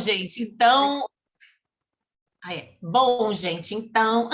gente, então... Bom, gente, então,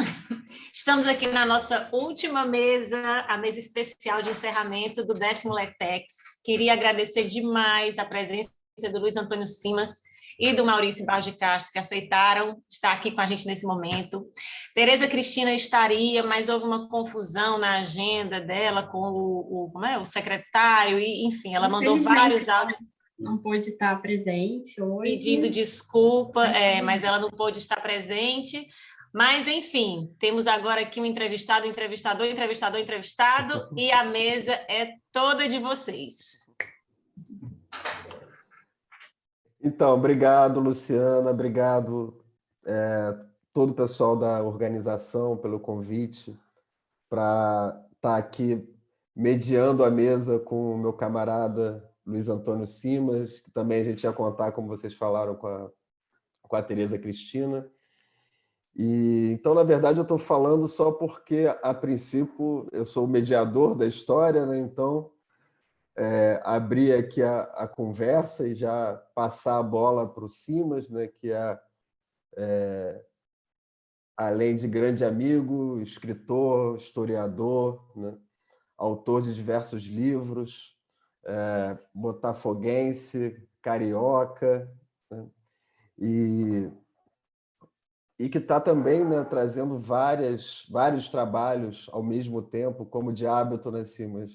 estamos aqui na nossa última mesa, a mesa especial de encerramento do 10º LETEX. Queria agradecer demais a presença do Luiz Antônio Simas e do Maurício Barros de Castro, que aceitaram estar aqui com a gente nesse momento. Tereza Cristina estaria, mas houve uma confusão na agenda dela com o secretário, e, enfim, ela mandou vários áudios. Não pôde estar presente hoje. Pedindo desculpa, mas ela não pôde estar presente. Mas, enfim, temos agora aqui um entrevistado, entrevistador, entrevistador, entrevistado, e a mesa é toda de vocês. Então, obrigado, Luciana, obrigado todo o pessoal da organização pelo convite para estar aqui mediando a mesa com o meu camarada Luiz Antônio Simas, que também a gente ia contar, como vocês falaram, com a Tereza Cristina. E, então, na verdade, eu estou falando só porque, a princípio, eu sou o mediador da história, né? Então, abrir aqui a conversa e já passar a bola para o Simas, né? Que além de grande amigo, escritor, historiador, né? Autor de diversos livros, botafoguense, carioca, né? E que está também, né, trazendo vários trabalhos ao mesmo tempo, como de hábito, né, Simas?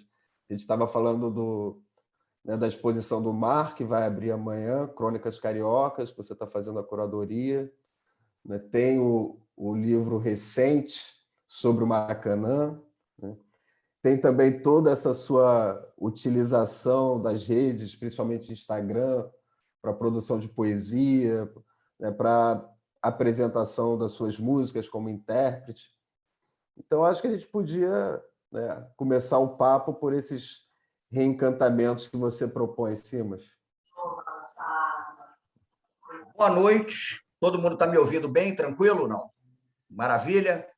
A gente estava falando da exposição do Mar, que vai abrir amanhã, Crônicas Cariocas, que você está fazendo a curadoria, né? Tem o livro recente sobre o Maracanã, né? Tem também toda essa sua utilização das redes, principalmente Instagram, para a produção de poesia, né, para apresentação das suas músicas como intérprete. Então, acho que a gente podia, né, começar o papo por esses reencantamentos que você propõe, Simas. Boa noite. Todo mundo está me ouvindo bem? Tranquilo? Não? Maravilha.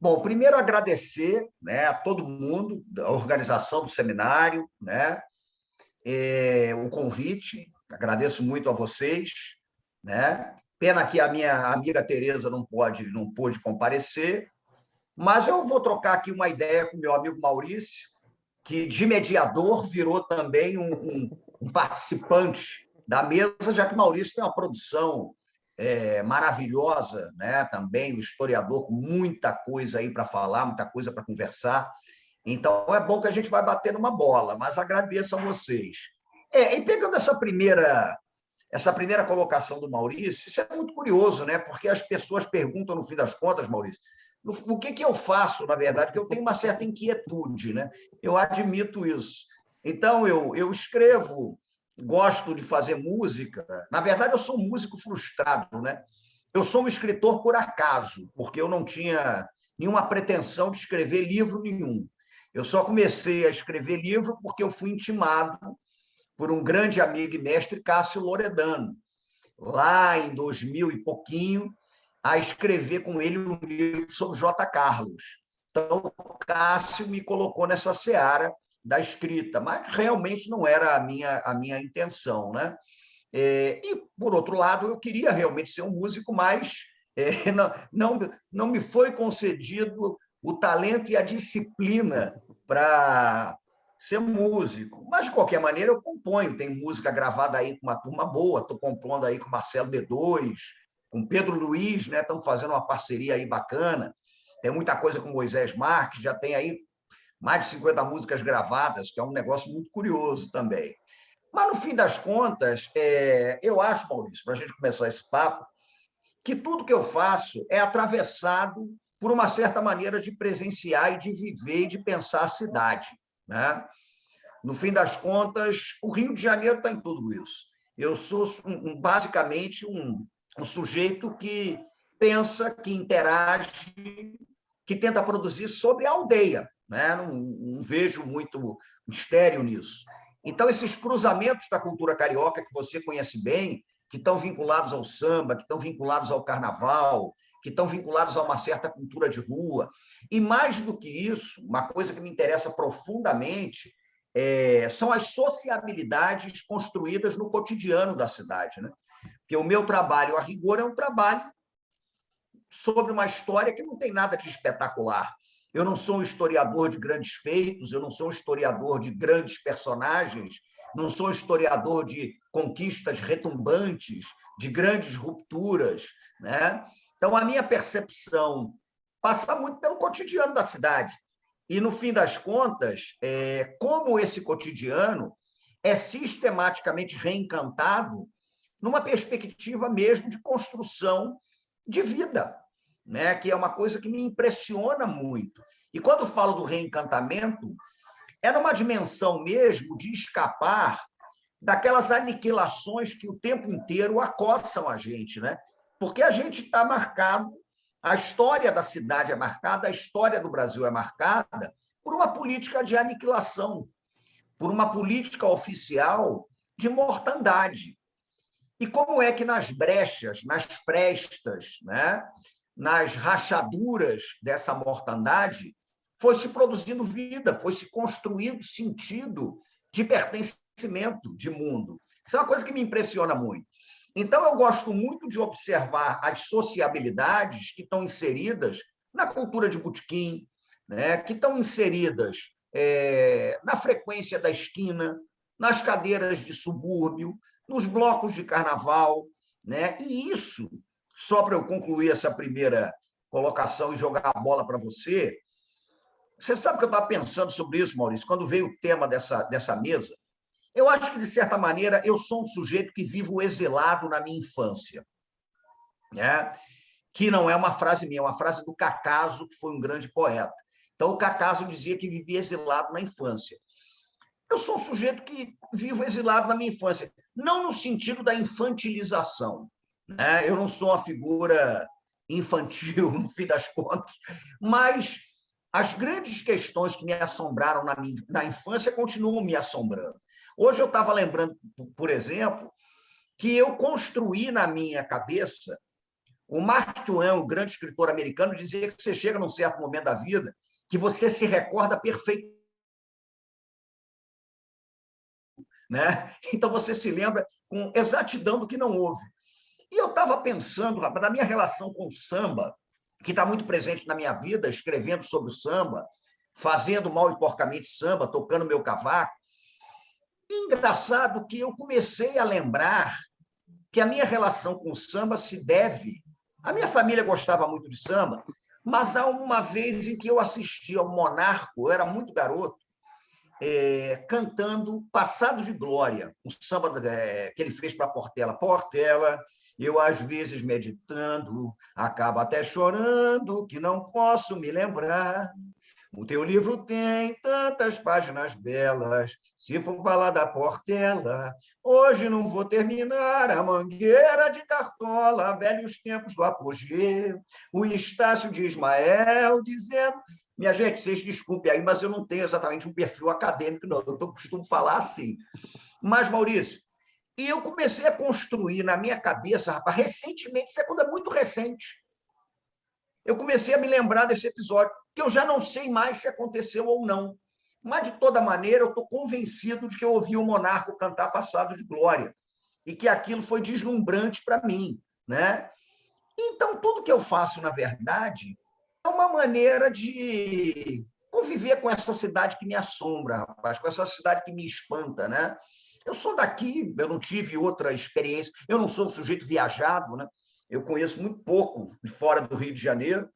Bom, primeiro agradecer, né, a todo mundo, da organização do seminário, né, o convite, agradeço muito a vocês, né? Pena que a minha amiga Tereza não pôde comparecer, mas eu vou trocar aqui uma ideia com o meu amigo Maurício, que de mediador virou também um participante da mesa, já que Maurício tem uma produção maravilhosa, né? Também um historiador com muita coisa aí para falar, muita coisa para conversar. Então, é bom que a gente vai bater numa bola, mas agradeço a vocês. E pegando essa primeira colocação do Maurício, isso é muito curioso, né? Porque as pessoas perguntam, no fim das contas, Maurício, o que eu faço, na verdade, porque eu tenho uma certa inquietude, né? Eu admito isso. Então, eu escrevo, gosto de fazer música. Na verdade, eu sou um músico frustrado, né? Eu sou um escritor por acaso, porque eu não tinha nenhuma pretensão de escrever livro nenhum. Eu só comecei a escrever livro porque eu fui intimado por um grande amigo e mestre, Cássio Loredano, lá em 2000 e pouquinho, a escrever com ele um livro sobre J. Carlos. Então, o Cássio me colocou nessa seara da escrita, mas realmente não era a minha intenção, né? E, por outro lado, eu queria realmente ser um músico, mas não me foi concedido o talento e a disciplina para ser músico. Mas, de qualquer maneira, eu componho. Tem música gravada aí com uma turma boa, estou compondo aí com Marcelo D2, com Pedro Luiz, né? Estamos fazendo uma parceria aí bacana. Tem muita coisa com Moisés Marques, já tem aí mais de 50 músicas gravadas, que é um negócio muito curioso também. Mas, no fim das contas, eu acho, Maurício, para a gente começar esse papo, que tudo que eu faço é atravessado por uma certa maneira de presenciar e de viver e de pensar a cidade, né? No fim das contas, o Rio de Janeiro está em tudo isso. Eu sou basicamente um sujeito que pensa, que interage, que tenta produzir sobre a aldeia, né? Não vejo muito mistério nisso. Então, esses cruzamentos da cultura carioca, que você conhece bem, que estão vinculados ao samba, que estão vinculados ao carnaval, que estão vinculados a uma certa cultura de rua. E, mais do que isso, uma coisa que me interessa profundamente são as sociabilidades construídas no cotidiano da cidade, né? Porque o meu trabalho, a rigor, é um trabalho sobre uma história que não tem nada de espetacular. Eu não sou um historiador de grandes feitos, eu não sou um historiador de grandes personagens, não sou um historiador de conquistas retumbantes, de grandes rupturas, né? Então, a minha percepção passa muito pelo cotidiano da cidade. E, no fim das contas, como esse cotidiano é sistematicamente reencantado numa perspectiva mesmo de construção de vida, né? Que é uma coisa que me impressiona muito. E quando falo do reencantamento, é numa dimensão mesmo de escapar daquelas aniquilações que o tempo inteiro acossam a gente, né? Porque a gente está marcado, a história da cidade é marcada, a história do Brasil é marcada por uma política de aniquilação, por uma política oficial de mortandade. E como é que nas brechas, nas frestas, né, nas rachaduras dessa mortandade, foi se produzindo vida, foi se construindo sentido de pertencimento de mundo. Isso é uma coisa que me impressiona muito. Então, eu gosto muito de observar as sociabilidades que estão inseridas na cultura de botequim, né, que estão inseridas na frequência da esquina, nas cadeiras de subúrbio, nos blocos de carnaval, né? E isso, só para eu concluir essa primeira colocação e jogar a bola para você, você sabe que eu estava pensando sobre isso, Maurício, quando veio o tema dessa mesa. Eu acho que, de certa maneira, eu sou um sujeito que vivo exilado na minha infância, né? Que não é uma frase minha, é uma frase do Cacaso, que foi um grande poeta. Então, o Cacaso dizia que vivia exilado na infância. Eu sou um sujeito que vivo exilado na minha infância, não no sentido da infantilização, né? Eu não sou uma figura infantil, no fim das contas, mas as grandes questões que me assombraram na infância continuam me assombrando. Hoje eu estava lembrando, por exemplo, que eu construí na minha cabeça, o Mark Twain, o grande escritor americano, dizia que você chega num certo momento da vida que você se recorda perfeitamente, né? Então você se lembra com exatidão do que não houve. E eu estava pensando, rapaz, na minha relação com o samba, que está muito presente na minha vida, escrevendo sobre o samba, fazendo mal e porcamente samba, tocando meu cavaco. E engraçado que eu comecei a lembrar que a minha relação com o samba se deve... A minha família gostava muito de samba, mas há uma vez em que eu assisti ao Monarco, eu era muito garoto, cantando Passado de Glória, um samba que ele fez para Portela. Portela, eu às vezes meditando, acabo até chorando, que não posso me lembrar. O teu livro tem tantas páginas belas, se for falar da Portela, hoje não vou terminar a mangueira de Cartola, velhos tempos do apogeu, o Estácio de Ismael dizendo... Minha gente, vocês desculpem aí, mas eu não tenho exatamente um perfil acadêmico, não. Eu costumo falar assim. Mas, Maurício, e eu comecei a construir na minha cabeça, rapaz, recentemente, isso é muito recente. Eu comecei a me lembrar desse episódio, que eu já não sei mais se aconteceu ou não. Mas, de toda maneira, eu estou convencido de que eu ouvi o Monarco cantar Passado de Glória e que aquilo foi deslumbrante para mim, né? Então, tudo que eu faço, na verdade, é uma maneira de conviver com essa cidade que me assombra, rapaz, com essa cidade que me espanta, né? Eu sou daqui, eu não tive outra experiência, eu não sou um sujeito viajado, né? Eu conheço muito pouco de fora do Rio de Janeiro.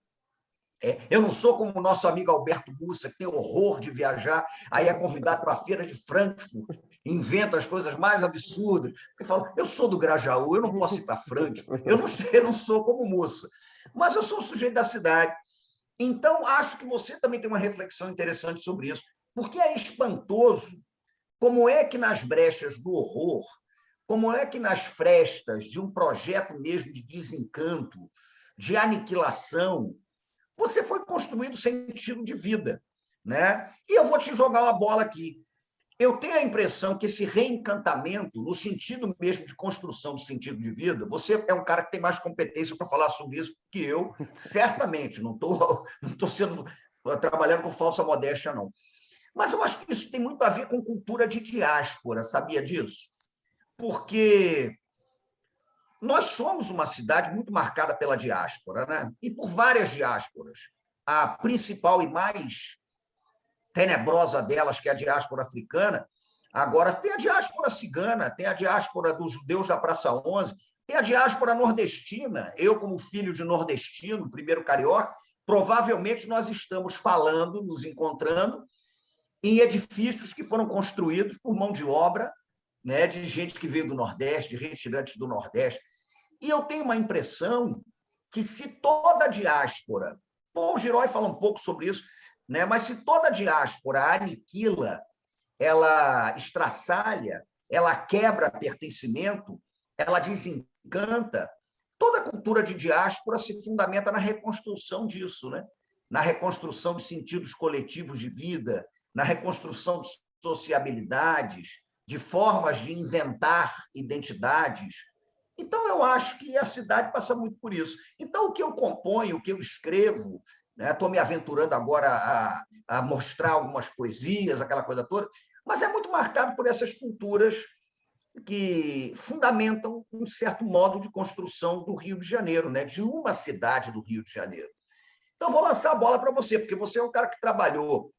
Eu não sou como o nosso amigo Alberto Mussa, que tem horror de viajar, aí é convidado para a feira de Frankfurt, inventa as coisas mais absurdas. Ele fala, eu sou do Grajaú, eu não posso ir para Frankfurt, eu não sou como Mussa, mas eu sou um sujeito da cidade. Então, acho que você também tem uma reflexão interessante sobre isso, porque é espantoso como é que nas brechas do horror, como é que nas frestas de um projeto mesmo de desencanto, de aniquilação, você foi construindo sentido de vida, né? E eu vou te jogar uma bola aqui. Eu tenho a impressão que esse reencantamento, no sentido mesmo de construção do sentido de vida, você é um cara que tem mais competência para falar sobre isso que eu, certamente, não estou trabalhando com falsa modéstia, não. Mas eu acho que isso tem muito a ver com cultura de diáspora, sabia disso? Porque nós somos uma cidade muito marcada pela diáspora, né? E por várias diásporas. A principal e mais tenebrosa delas, que é a diáspora africana, agora tem a diáspora cigana, tem a diáspora dos judeus da Praça 11, tem a diáspora nordestina. Eu, como filho de nordestino, primeiro carioca, provavelmente nós estamos falando, nos encontrando em edifícios que foram construídos por mão de obra, né, de gente que veio do Nordeste, de retirantes do Nordeste. E eu tenho uma impressão que se toda a diáspora, o Girói fala um pouco sobre isso, né, mas se toda a diáspora aniquila, ela estraçalha, ela quebra pertencimento, ela desencanta, toda a cultura de diáspora se fundamenta na reconstrução disso, né? Na reconstrução de sentidos coletivos de vida, na reconstrução de sociabilidades, de formas de inventar identidades. Então, eu acho que a cidade passa muito por isso. Então, o que eu componho, o que eu escrevo, estou, né, me aventurando agora a mostrar algumas poesias, aquela coisa toda, mas é muito marcado por essas culturas que fundamentam um certo modo de construção do Rio de Janeiro, né? De uma cidade do Rio de Janeiro. Então, vou lançar a bola para você, porque você é um cara que trabalhou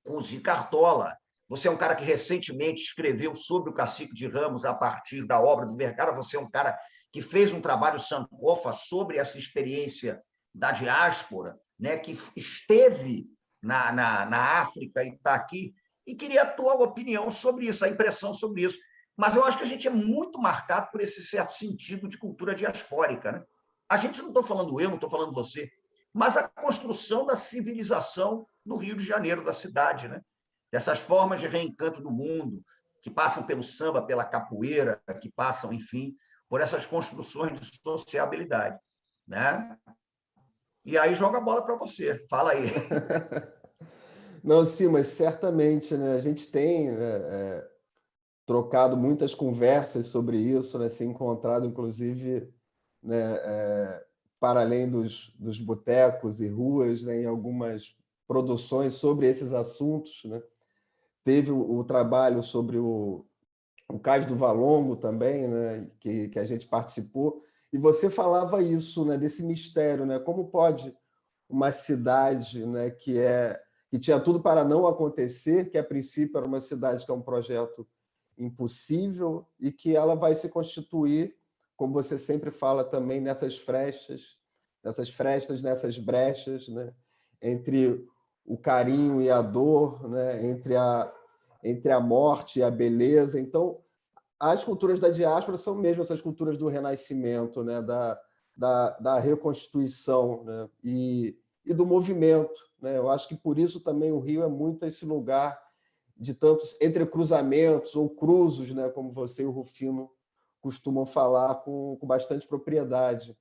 com o Zica Cartola, você é um cara que recentemente escreveu sobre o Cacique de Ramos a partir da obra do Vergara, você é um cara que fez um trabalho sankofa sobre essa experiência da diáspora, né? Que esteve na África e está aqui, e queria a tua opinião sobre isso, a impressão sobre isso. Mas eu acho que a gente é muito marcado por esse certo sentido de cultura diaspórica, né? A gente, não estou falando eu, não estou falando você, mas a construção da civilização no Rio de Janeiro, da cidade, né? Dessas formas de reencanto do mundo, que passam pelo samba, pela capoeira, que passam, enfim, por essas construções de sociabilidade, né? E aí joga a bola para você. Fala aí. Não, sim, mas certamente, né? A gente tem trocado muitas conversas sobre isso, né? Se encontrado, inclusive, né, para além dos botecos e ruas, né, em algumas produções sobre esses assuntos, né? Teve o trabalho sobre o Cais do Valongo também, né, que a gente participou, e você falava isso, né, desse mistério, né? Como pode uma cidade, né, que tinha tudo para não acontecer, que a princípio era uma cidade que é um projeto impossível e que ela vai se constituir, como você sempre fala também, nessas frestas, nessas brechas, né? Entre o carinho e a dor, né? Entre a morte e a beleza. Então, as culturas da diáspora são mesmo essas culturas do renascimento, né? Da reconstituição, né? E do movimento, né? Eu acho que por isso também o Rio é muito esse lugar de tantos entrecruzamentos ou cruzos, né, como você e o Rufino costumam falar com bastante propriedade.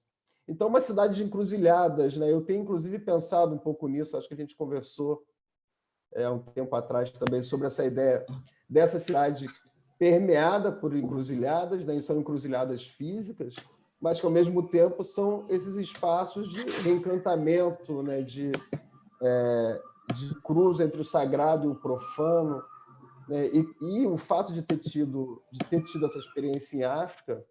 Então, uma cidade de encruzilhadas, né? Eu tenho, inclusive, pensado um pouco nisso, acho que a gente conversou um tempo atrás também sobre essa ideia dessa cidade permeada por encruzilhadas, né? E são encruzilhadas físicas, mas que, ao mesmo tempo, são esses espaços de reencantamento, né? De cruz entre o sagrado e o profano, né? E o fato de ter tido essa experiência em África,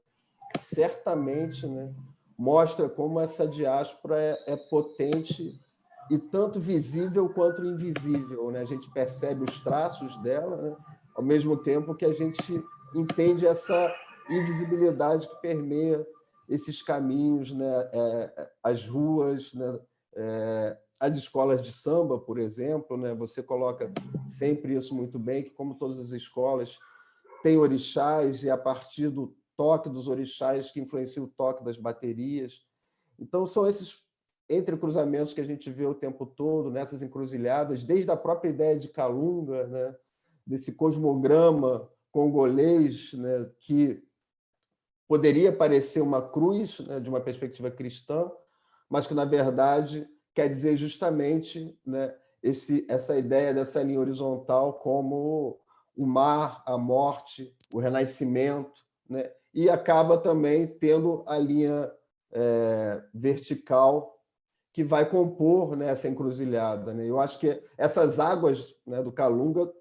certamente, né, mostra como essa diáspora é potente e tanto visível quanto invisível, né? A gente percebe os traços dela, né? Ao mesmo tempo que a gente entende essa invisibilidade que permeia esses caminhos, né? As ruas, né? As escolas de samba, por exemplo, né? Você coloca sempre isso muito bem, que como todas as escolas têm orixás, e a partir do toque dos orixás que influencia o toque das baterias. Então, são esses entrecruzamentos que a gente vê o tempo todo, nessas encruzilhadas, desde a própria ideia de Calunga, né? Desse cosmograma congolês, né? Que poderia parecer uma cruz, né? De uma perspectiva cristã, mas que, na verdade, quer dizer justamente, né, essa ideia dessa linha horizontal como o mar, a morte, o renascimento, né? E acaba também tendo a linha vertical que vai compor, né, essa encruzilhada, né? Eu acho que essas águas, né, do Calunga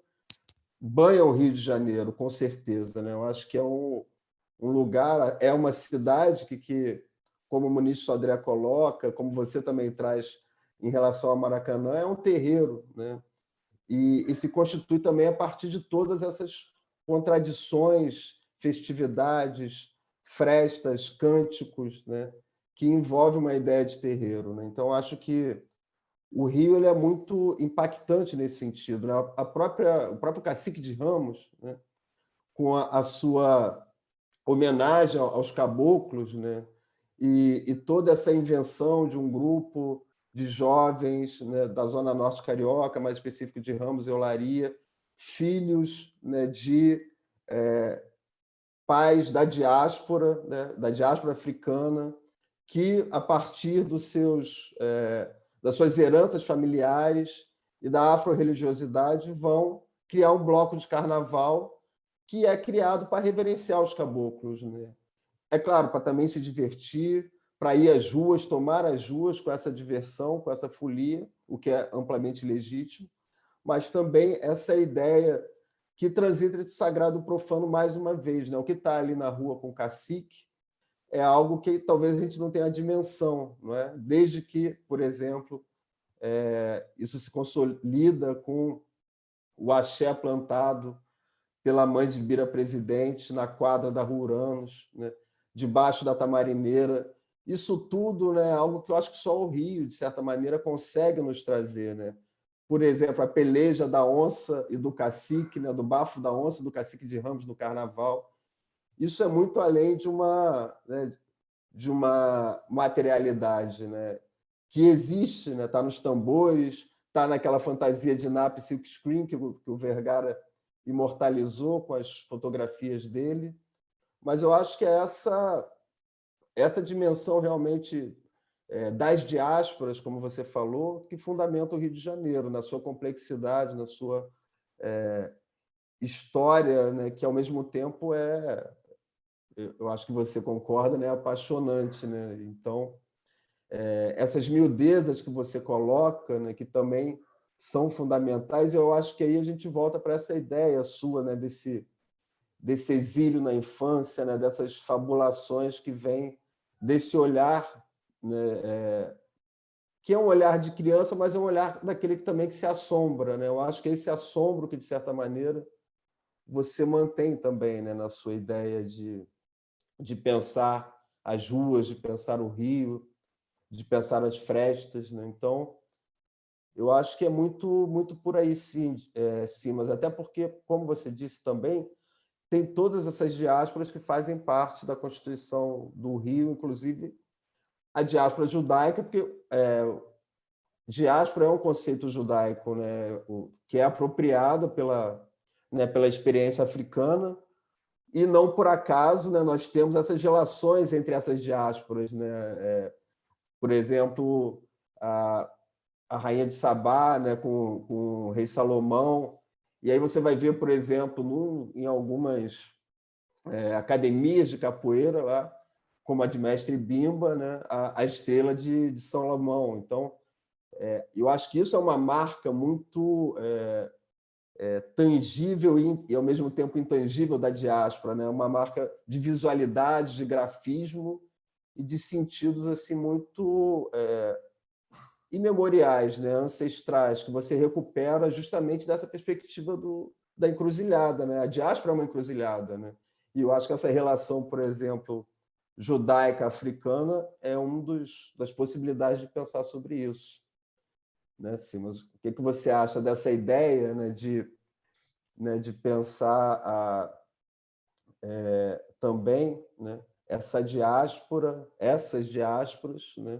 banham o Rio de Janeiro, com certeza, né? Eu acho que um lugar, é uma cidade que como o ministro Sodré coloca, como você também traz em relação ao Maracanã, é um terreiro, né? E se constitui também a partir de todas essas contradições, festividades, frestas, cânticos, né? Que envolve uma ideia de terreiro, né? Então, acho que o Rio ele é muito impactante nesse sentido, né? O próprio Cacique de Ramos, né? Com a sua homenagem aos caboclos, né? E toda essa invenção de um grupo de jovens, né, da Zona Norte Carioca, mais específico de Ramos e Olaria, filhos, né, de pais da diáspora africana, que, a partir das suas heranças familiares e da afro-religiosidade, vão criar um bloco de carnaval que é criado para reverenciar os caboclos, né? É claro, para também se divertir, para ir às ruas, tomar as ruas com essa diversão, com essa folia, o que é amplamente legítimo, mas também essa ideia que transita entre sagrado e profano mais uma vez, né? O que está ali na rua com o cacique é algo que talvez a gente não tenha a dimensão, não é? Desde que, por exemplo, isso se consolida com o axé plantado pela mãe de Bira Presidente na quadra da Rua Uranos, né? Debaixo da Tamarineira. Isso tudo, né, é algo que eu acho que só o Rio, de certa maneira, consegue nos trazer, né? Por exemplo, a peleja da onça e do cacique, né, do bafo da onça e do cacique de Ramos no Carnaval. Isso é muito além né, de uma materialidade, né, que existe, né, está nos tambores, está naquela fantasia de nap silkscreen que o Vergara imortalizou com as fotografias dele. Mas eu acho que é essa dimensão realmente das diásporas, como você falou, que fundamenta o Rio de Janeiro, na sua complexidade, na sua história, né, que, ao mesmo tempo, eu acho que você concorda, né, apaixonante, né? Então, essas miudezas que você coloca, né, que também são fundamentais, eu acho que aí a gente volta para essa ideia sua, né, desse exílio na infância, né, dessas fabulações que vêm desse olhar, né, que é um olhar de criança, mas é um olhar daquele que também que se assombra, né? Eu acho que é esse assombro que, de certa maneira, você mantém também, né, na sua ideia de pensar as ruas, de pensar o Rio, de pensar as frestas, né? Então, eu acho que é muito por aí, sim, Simas, até porque, como você disse também, tem todas essas diásporas que fazem parte da Constituição do Rio, inclusive a diáspora judaica, porque diáspora é um conceito judaico, né, que é apropriado pela experiência africana, e não por acaso, né, nós temos essas relações entre essas diásporas, né? Por exemplo, a rainha de Sabá, né, com o rei Salomão, e aí você vai ver, por exemplo, em algumas academias de capoeira lá, como a de Mestre Bimba, né, a estrela de Salomão. Então, eu acho que isso é uma marca muito tangível e, ao mesmo tempo, intangível da diáspora, né? Uma marca de visualidade, de grafismo e de sentidos assim muito imemoriais, né? Ancestrais, que você recupera justamente dessa perspectiva da encruzilhada, né? A diáspora é uma encruzilhada, né? E eu acho que essa relação, por exemplo, judaica-africana é das possibilidades de pensar sobre isso, né? Sim, mas o que você acha dessa ideia, né, de pensar também, né, essas diásporas, né,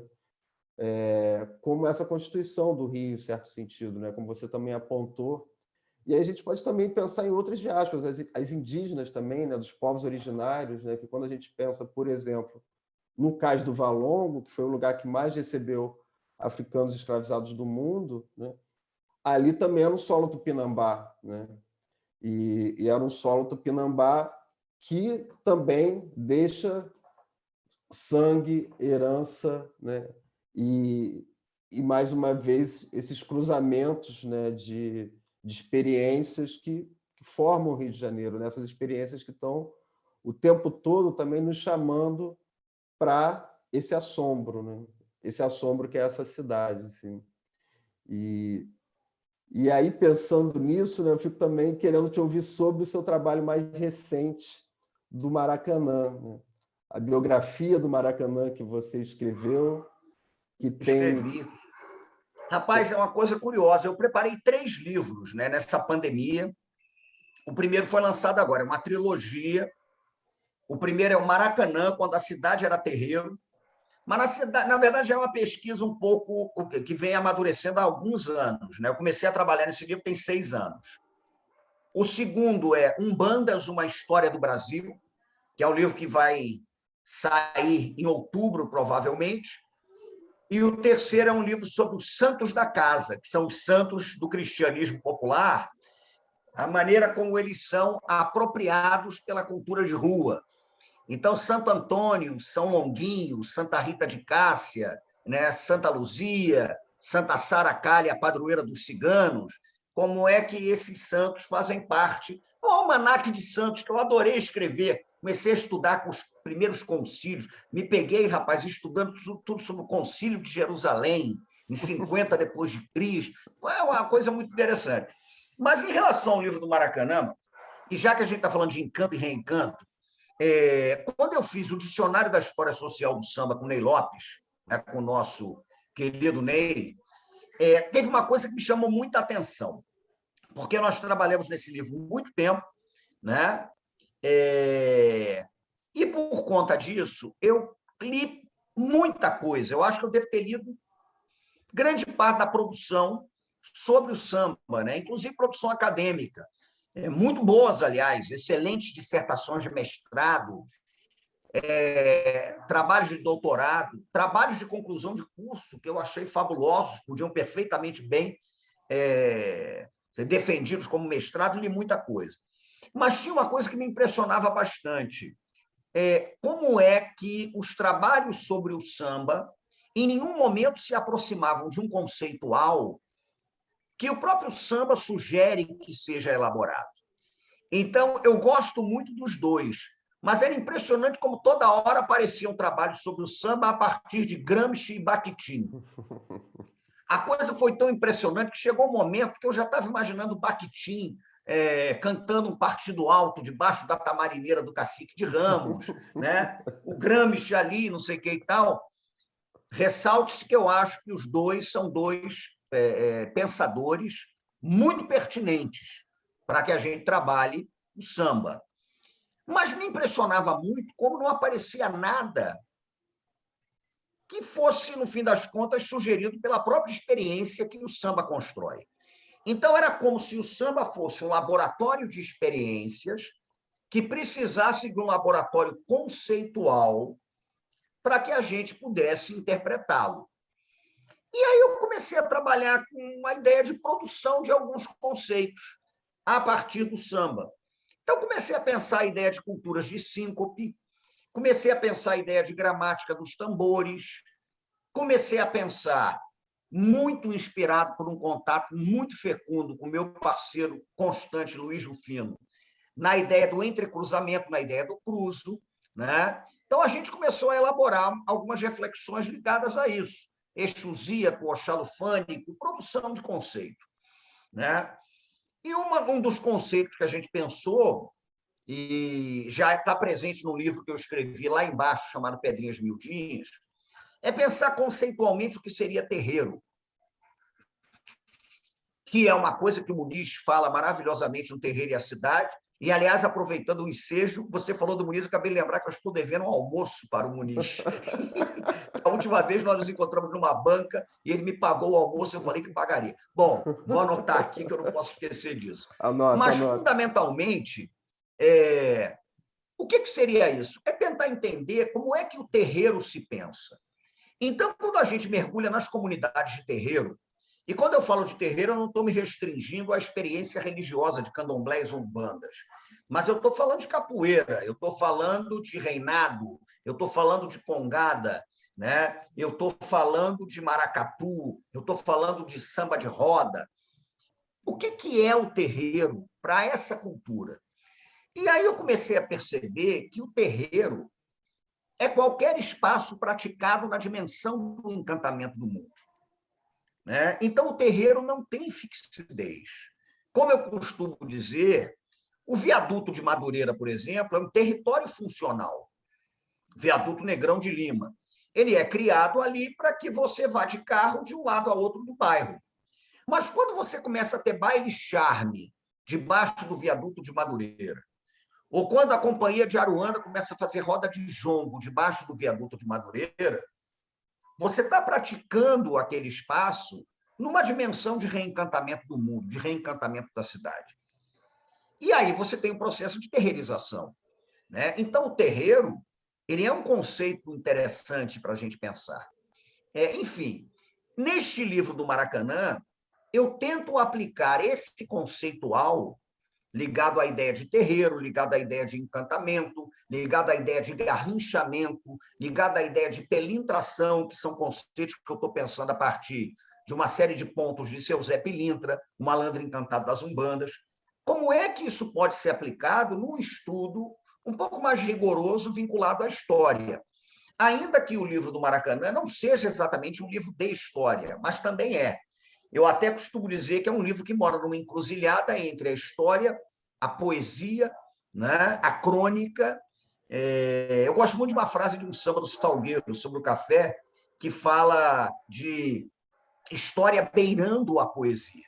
como essa constituição do Rio, em certo sentido, né, como você também apontou. E aí a gente pode também pensar em outras diásporas, as indígenas também, né, dos povos originários, né, que quando a gente pensa, por exemplo, no Cais do Valongo, que foi o lugar que mais recebeu africanos escravizados do mundo, né, ali também era um solo tupinambá, né, e era um solo tupinambá que também deixa sangue, herança, né, e mais uma vez esses cruzamentos, né, de experiências que formam o Rio de Janeiro, né? Essas experiências que estão o tempo todo também nos chamando para esse assombro, né? Esse assombro que é essa cidade, assim. E aí, pensando nisso, né, eu fico também querendo te ouvir sobre o seu trabalho mais recente do Maracanã, né? A biografia do Maracanã que você escreveu, que tem... Escrevi. Rapaz, é uma coisa curiosa. Eu preparei 3 livros, né, nessa pandemia. O primeiro foi lançado agora, é uma trilogia. O primeiro é o Maracanã, quando a cidade era terreiro. Mas, na verdade, é uma pesquisa um pouco que vem amadurecendo há alguns anos, né? Eu comecei a trabalhar nesse livro tem 6 anos. O segundo é Umbandas, uma história do Brasil, que é um livro que vai sair em outubro, provavelmente. E o terceiro é um livro sobre os santos da casa, que são os santos do cristianismo popular, a maneira como eles são apropriados pela cultura de rua. Então, Santo Antônio, São Longuinho, Santa Rita de Cássia, né, Santa Luzia, Santa Sara Calha, padroeira dos ciganos, como é que esses santos fazem parte. O Almanaque de Santos, que eu adorei escrever, comecei a estudar com os primeiros concílios, me peguei, rapaz, estudando tudo sobre o concílio de Jerusalém, em 50 depois de Cristo, foi uma coisa muito interessante. Mas em relação ao livro do Maracanã, e já que a gente está falando de encanto e reencanto, quando eu fiz o Dicionário da História Social do Samba com Ney Lopes, né, com o nosso querido Ney, teve uma coisa que me chamou muita atenção, porque nós trabalhamos nesse livro muito tempo, né? E por conta disso, eu li muita coisa. Eu acho que eu devo ter lido grande parte da produção sobre o samba, né? Inclusive produção acadêmica. Muito boas, aliás, excelentes dissertações de mestrado, trabalhos de doutorado, trabalhos de conclusão de curso, que eu achei fabulosos, podiam perfeitamente bem ser defendidos como mestrado, li muita coisa. Mas tinha uma coisa que me impressionava bastante. Como é que os trabalhos sobre o samba, em nenhum momento se aproximavam de um conceitual que o próprio samba sugere que seja elaborado. Então, eu gosto muito dos dois, mas era impressionante como toda hora apareciam trabalhos sobre o samba a partir de Gramsci e Bakhtin. A coisa foi tão impressionante que chegou um momento que eu já estava imaginando Bakhtin cantando um partido alto debaixo da tamarineira do Cacique de Ramos, né? O Gramsci ali, não sei o que e tal. Ressalte-se que eu acho que os dois são dois pensadores muito pertinentes para que a gente trabalhe o samba. Mas me impressionava muito como não aparecia nada que fosse, no fim das contas, sugerido pela própria experiência que o samba constrói. Então, era como se o samba fosse um laboratório de experiências que precisasse de um laboratório conceitual para que a gente pudesse interpretá-lo. E aí eu comecei a trabalhar com a ideia de produção de alguns conceitos a partir do samba. Então, comecei a pensar a ideia de culturas de síncope, comecei a pensar a ideia de gramática dos tambores, comecei a pensar, muito inspirado por um contato muito fecundo com meu parceiro constante, Luiz Rufino, na ideia do entrecruzamento, na ideia do cruzo, né? Então, a gente começou a elaborar algumas reflexões ligadas a isso. Exusíaco, oxalufânico, produção de conceito, né? E um dos conceitos que a gente pensou, e já está presente no livro que eu escrevi lá embaixo, chamado Pedrinhas Miudinhas, é pensar conceitualmente o que seria terreiro, que é uma coisa que o Muniz fala maravilhosamente no Terreiro e a Cidade. E, aliás, aproveitando o ensejo, você falou do Muniz, eu acabei de lembrar que eu estou devendo um almoço para o Muniz. A última vez nós nos encontramos numa banca e ele me pagou o almoço, eu falei que pagaria. Bom, vou anotar aqui que eu não posso esquecer disso. Mas, fundamentalmente, o que seria isso? É tentar entender como é que o terreiro se pensa. Então, quando a gente mergulha nas comunidades de terreiro, e quando eu falo de terreiro, eu não estou me restringindo à experiência religiosa de candomblés ou umbandas, mas eu estou falando de capoeira, eu estou falando de reinado, eu estou falando de congada, né? Eu estou falando de maracatu, eu estou falando de samba de roda. O que é o terreiro para essa cultura? E aí eu comecei a perceber que o terreiro é qualquer espaço praticado na dimensão do encantamento do mundo, né? Então, o terreiro não tem fixidez. Como eu costumo dizer, o viaduto de Madureira, por exemplo, é um território funcional. Viaduto Negrão de Lima. Ele é criado ali para que você vá de carro de um lado a outro do bairro. Mas quando você começa a ter baile charme debaixo do viaduto de Madureira, ou quando a Companhia de Aruanda começa a fazer roda de jongo debaixo do viaduto de Madureira, você está praticando aquele espaço numa dimensão de reencantamento do mundo, de reencantamento da cidade. E aí você tem um processo de terreirização, né? Então, o terreiro ele é um conceito interessante para a gente pensar. Enfim, neste livro do Maracanã, eu tento aplicar esse conceitual ligado à ideia de terreiro, ligado à ideia de encantamento, ligado à ideia de garrinchamento, ligado à ideia de pelintração, que são conceitos que eu estou pensando a partir de uma série de pontos de seu Zé Pilintra, o malandro encantado das umbandas. Como é que isso pode ser aplicado num estudo um pouco mais rigoroso vinculado à história? Ainda que o livro do Maracanã não seja exatamente um livro de história, mas também é. Eu até costumo dizer que é um livro que mora numa encruzilhada entre a história, a poesia, né, a crônica. Eu gosto muito de uma frase de um samba do Salgueiro sobre o café, que fala de história beirando a poesia,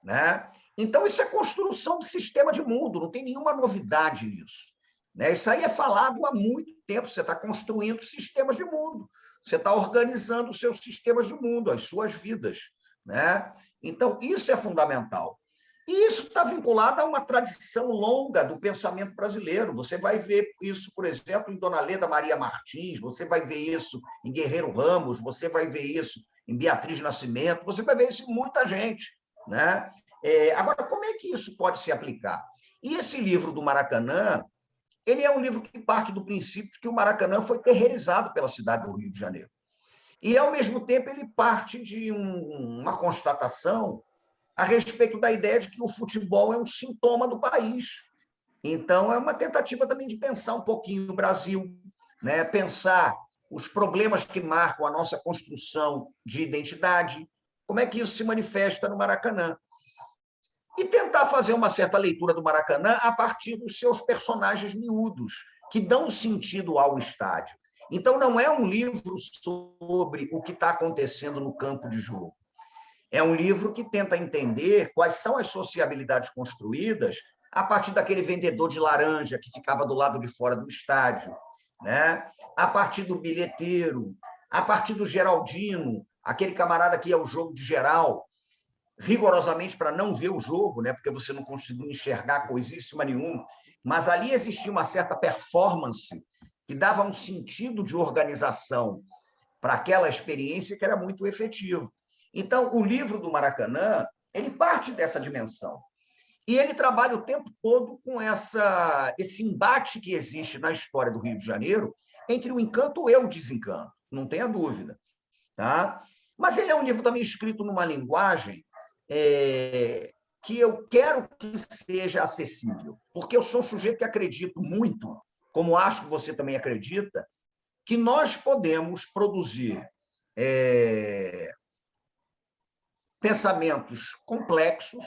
né? Então, isso é construção de sistema de mundo, não tem nenhuma novidade nisso, né? Isso aí é falado há muito tempo, você está construindo sistemas de mundo, você está organizando os seus sistemas de mundo, as suas vidas, né? Então, isso é fundamental. E isso está vinculado a uma tradição longa do pensamento brasileiro. Você vai ver isso, por exemplo, em Dona Leda Maria Martins, você vai ver isso em Guerreiro Ramos, você vai ver isso em Beatriz Nascimento, você vai ver isso em muita gente, né? Agora, como é que isso pode se aplicar? E esse livro do Maracanã, ele é um livro que parte do princípio de que o Maracanã foi terreirizado pela cidade do Rio de Janeiro. E, ao mesmo tempo, ele parte de uma constatação a respeito da ideia de que o futebol é um sintoma do país. Então, é uma tentativa também de pensar um pouquinho o Brasil, né? Pensar os problemas que marcam a nossa construção de identidade, como é que isso se manifesta no Maracanã. E tentar fazer uma certa leitura do Maracanã a partir dos seus personagens miúdos, que dão sentido ao estádio. Então, não é um livro sobre o que está acontecendo no campo de jogo. É um livro que tenta entender quais são as sociabilidades construídas a partir daquele vendedor de laranja que ficava do lado de fora do estádio, né? A partir do bilheteiro, a partir do Geraldino, aquele camarada que ia ao jogo de geral, rigorosamente para não ver o jogo, né? Porque você não conseguia enxergar coisíssima nenhuma, mas ali existia uma certa performance que dava um sentido de organização para aquela experiência que era muito efetivo. Então, o livro do Maracanã, ele parte dessa dimensão. E ele trabalha o tempo todo com esse embate que existe na história do Rio de Janeiro entre o encanto e o desencanto, não tenha dúvida. Tá? Mas ele é um livro também escrito numa linguagem que eu quero que seja acessível, porque eu sou um sujeito que acredito muito, como acho que você também acredita, que nós podemos produzir pensamentos complexos,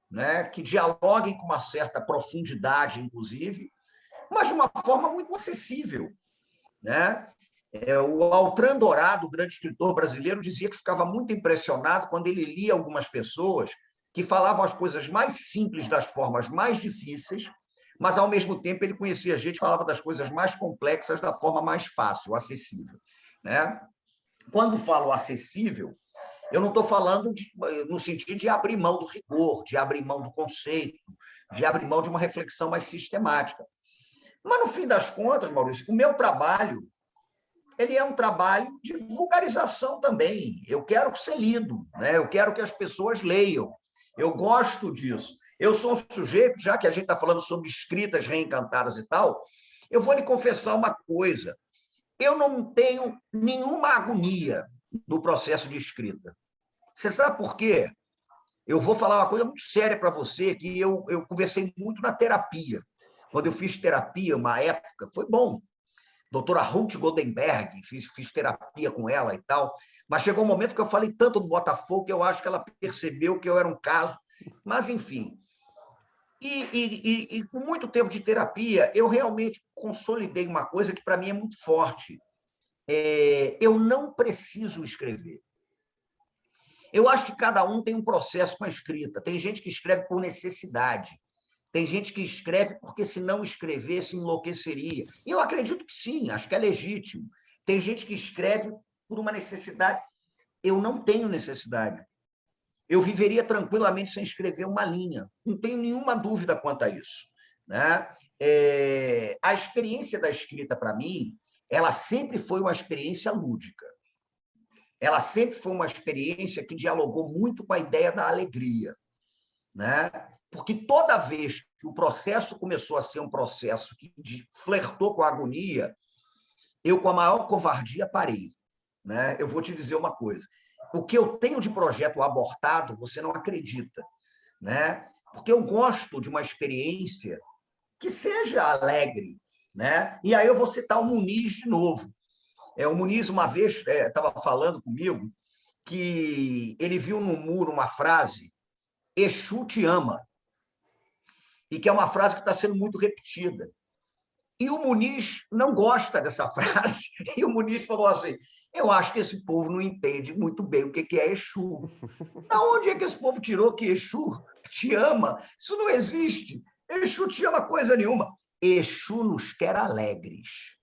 né, que dialoguem com uma certa profundidade, inclusive, mas de uma forma muito acessível, né? O Altran Dourado, o grande escritor brasileiro, dizia que ficava muito impressionado quando ele lia algumas pessoas que falavam as coisas mais simples das formas mais difíceis, mas, ao mesmo tempo, ele conhecia gente que falava das coisas mais complexas da forma mais fácil, acessível, né? Quando falo acessível, eu não estou falando no sentido de abrir mão do rigor, de abrir mão do conceito, de abrir mão de uma reflexão mais sistemática. Mas, no fim das contas, Maurício, o meu trabalho ele é um trabalho de vulgarização também. Eu quero ser lido, né? Eu quero que as pessoas leiam. Eu gosto disso. Eu sou um sujeito, já que a gente está falando sobre escritas reencantadas e tal, eu vou lhe confessar uma coisa. Eu não tenho nenhuma agonia no processo de escrita. Você sabe por quê? Eu vou falar uma coisa muito séria para você, que eu conversei muito na terapia. Quando eu fiz terapia, uma época, foi bom. Doutora Ruth Goldenberg, fiz terapia com ela e tal. Mas chegou um momento que eu falei tanto do Botafogo que eu acho que ela percebeu que eu era um caso. Mas, enfim. E com muito tempo de terapia, eu realmente consolidei uma coisa que, para mim, é muito forte. Eu não preciso escrever. Eu acho que cada um tem um processo com a escrita. Tem gente que escreve por necessidade. Tem gente que escreve porque, se não escrevesse, enlouqueceria. E eu acredito que sim, acho que é legítimo. Tem gente que escreve por uma necessidade. Eu não tenho necessidade. Eu viveria tranquilamente sem escrever uma linha. Não tenho nenhuma dúvida quanto a isso. Né? A experiência da escrita, para mim, ela sempre foi uma experiência lúdica. Ela sempre foi uma experiência que dialogou muito com a ideia da alegria. Né? Porque toda vez que o processo começou a ser um processo que flertou com a agonia, eu, com a maior covardia, parei. Né? Eu vou te dizer uma coisa. O que eu tenho de projeto abortado, você não acredita. Né? Porque eu gosto de uma experiência que seja alegre. Né? E aí eu vou citar o Muniz de novo. O Muniz, uma vez, estava falando comigo que ele viu no muro uma frase: Exu te ama. E que é uma frase que está sendo muito repetida. E o Muniz não gosta dessa frase. E o Muniz falou assim: eu acho que esse povo não entende muito bem o que é Exu. Da onde é que esse povo tirou que Exu te ama? Isso não existe. Exu te ama coisa nenhuma. Exu nos quer alegres,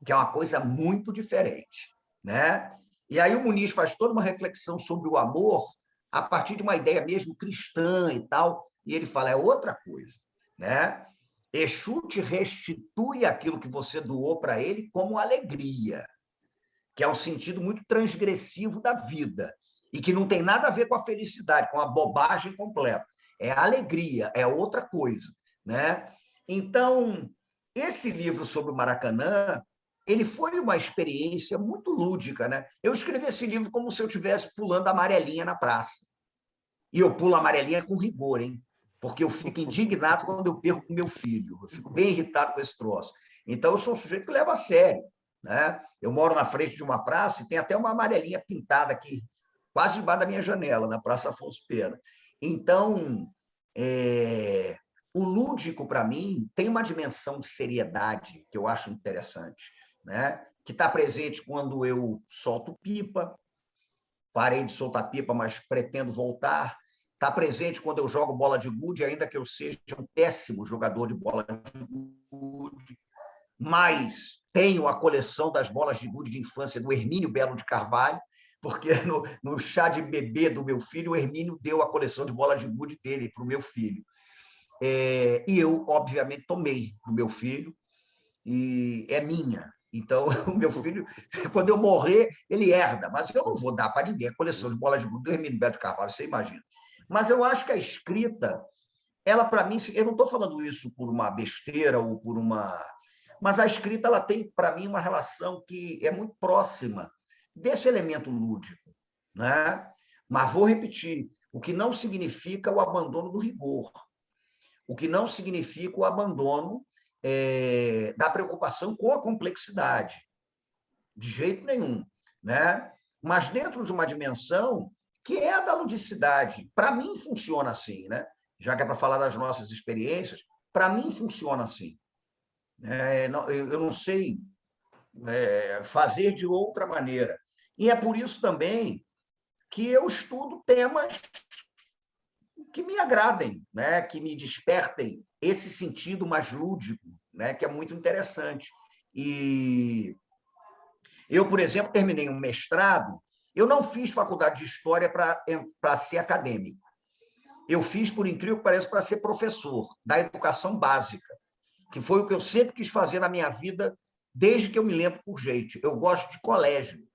que é uma coisa muito diferente. Né? E aí o Muniz faz toda uma reflexão sobre o amor a partir de uma ideia mesmo cristã e tal, e ele fala, é outra coisa. Né? Exu te restitui aquilo que você doou para ele como alegria, que é um sentido muito transgressivo da vida, e que não tem nada a ver com a felicidade, com a bobagem completa. É alegria, é outra coisa. Né? Então, esse livro sobre o Maracanã, ele foi uma experiência muito lúdica. Né? Eu escrevi esse livro como se eu estivesse pulando a amarelinha na praça. E eu pulo a amarelinha com rigor, hein? Porque eu fico indignado quando eu perco o meu filho. Eu fico bem irritado com esse troço. Então, eu sou um sujeito que leva a sério. Né? Eu moro na frente de uma praça e tem até uma amarelinha pintada aqui, quase debaixo da minha janela, na Praça Afonso Pena. Então, o lúdico, para mim, tem uma dimensão de seriedade que eu acho interessante, né? Que está presente quando eu solto pipa, parei de soltar pipa, mas pretendo voltar. Está presente quando eu jogo bola de gude, ainda que eu seja um péssimo jogador de bola de gude, mas tenho a coleção das bolas de gude de infância do Hermínio Belo de Carvalho, porque no chá de bebê do meu filho, o Hermínio deu a coleção de bola de gude dele para o meu filho. E eu, obviamente, tomei do meu filho, e é minha. Então, o meu filho, quando eu morrer, ele herda, mas eu não vou dar para ninguém a coleção de bolas de gude do Hermínio Belo de Carvalho, você imagina. Mas eu acho que a escrita, ela, para mim, eu não estou falando isso por uma besteira ou por uma... Mas a escrita, ela tem, para mim, uma relação que é muito próxima desse elemento lúdico. Né? Mas vou repetir, o que não significa o abandono do rigor, o que não significa o abandono da preocupação com a complexidade, de jeito nenhum. Né? Mas dentro de uma dimensão que é a da ludicidade. Para mim, funciona assim. Né? Já que é para falar das nossas experiências, para mim, funciona assim. Eu não sei fazer de outra maneira. E é por isso também que eu estudo temas que me agradem, né? Que me despertem esse sentido mais lúdico, né? Que é muito interessante. E eu, por exemplo, terminei um mestrado, eu não fiz faculdade de História para ser acadêmico. Eu fiz, por incrível que pareça, para ser professor da educação básica, que foi o que eu sempre quis fazer na minha vida, desde que eu me lembro por jeito. Eu gosto de colégio.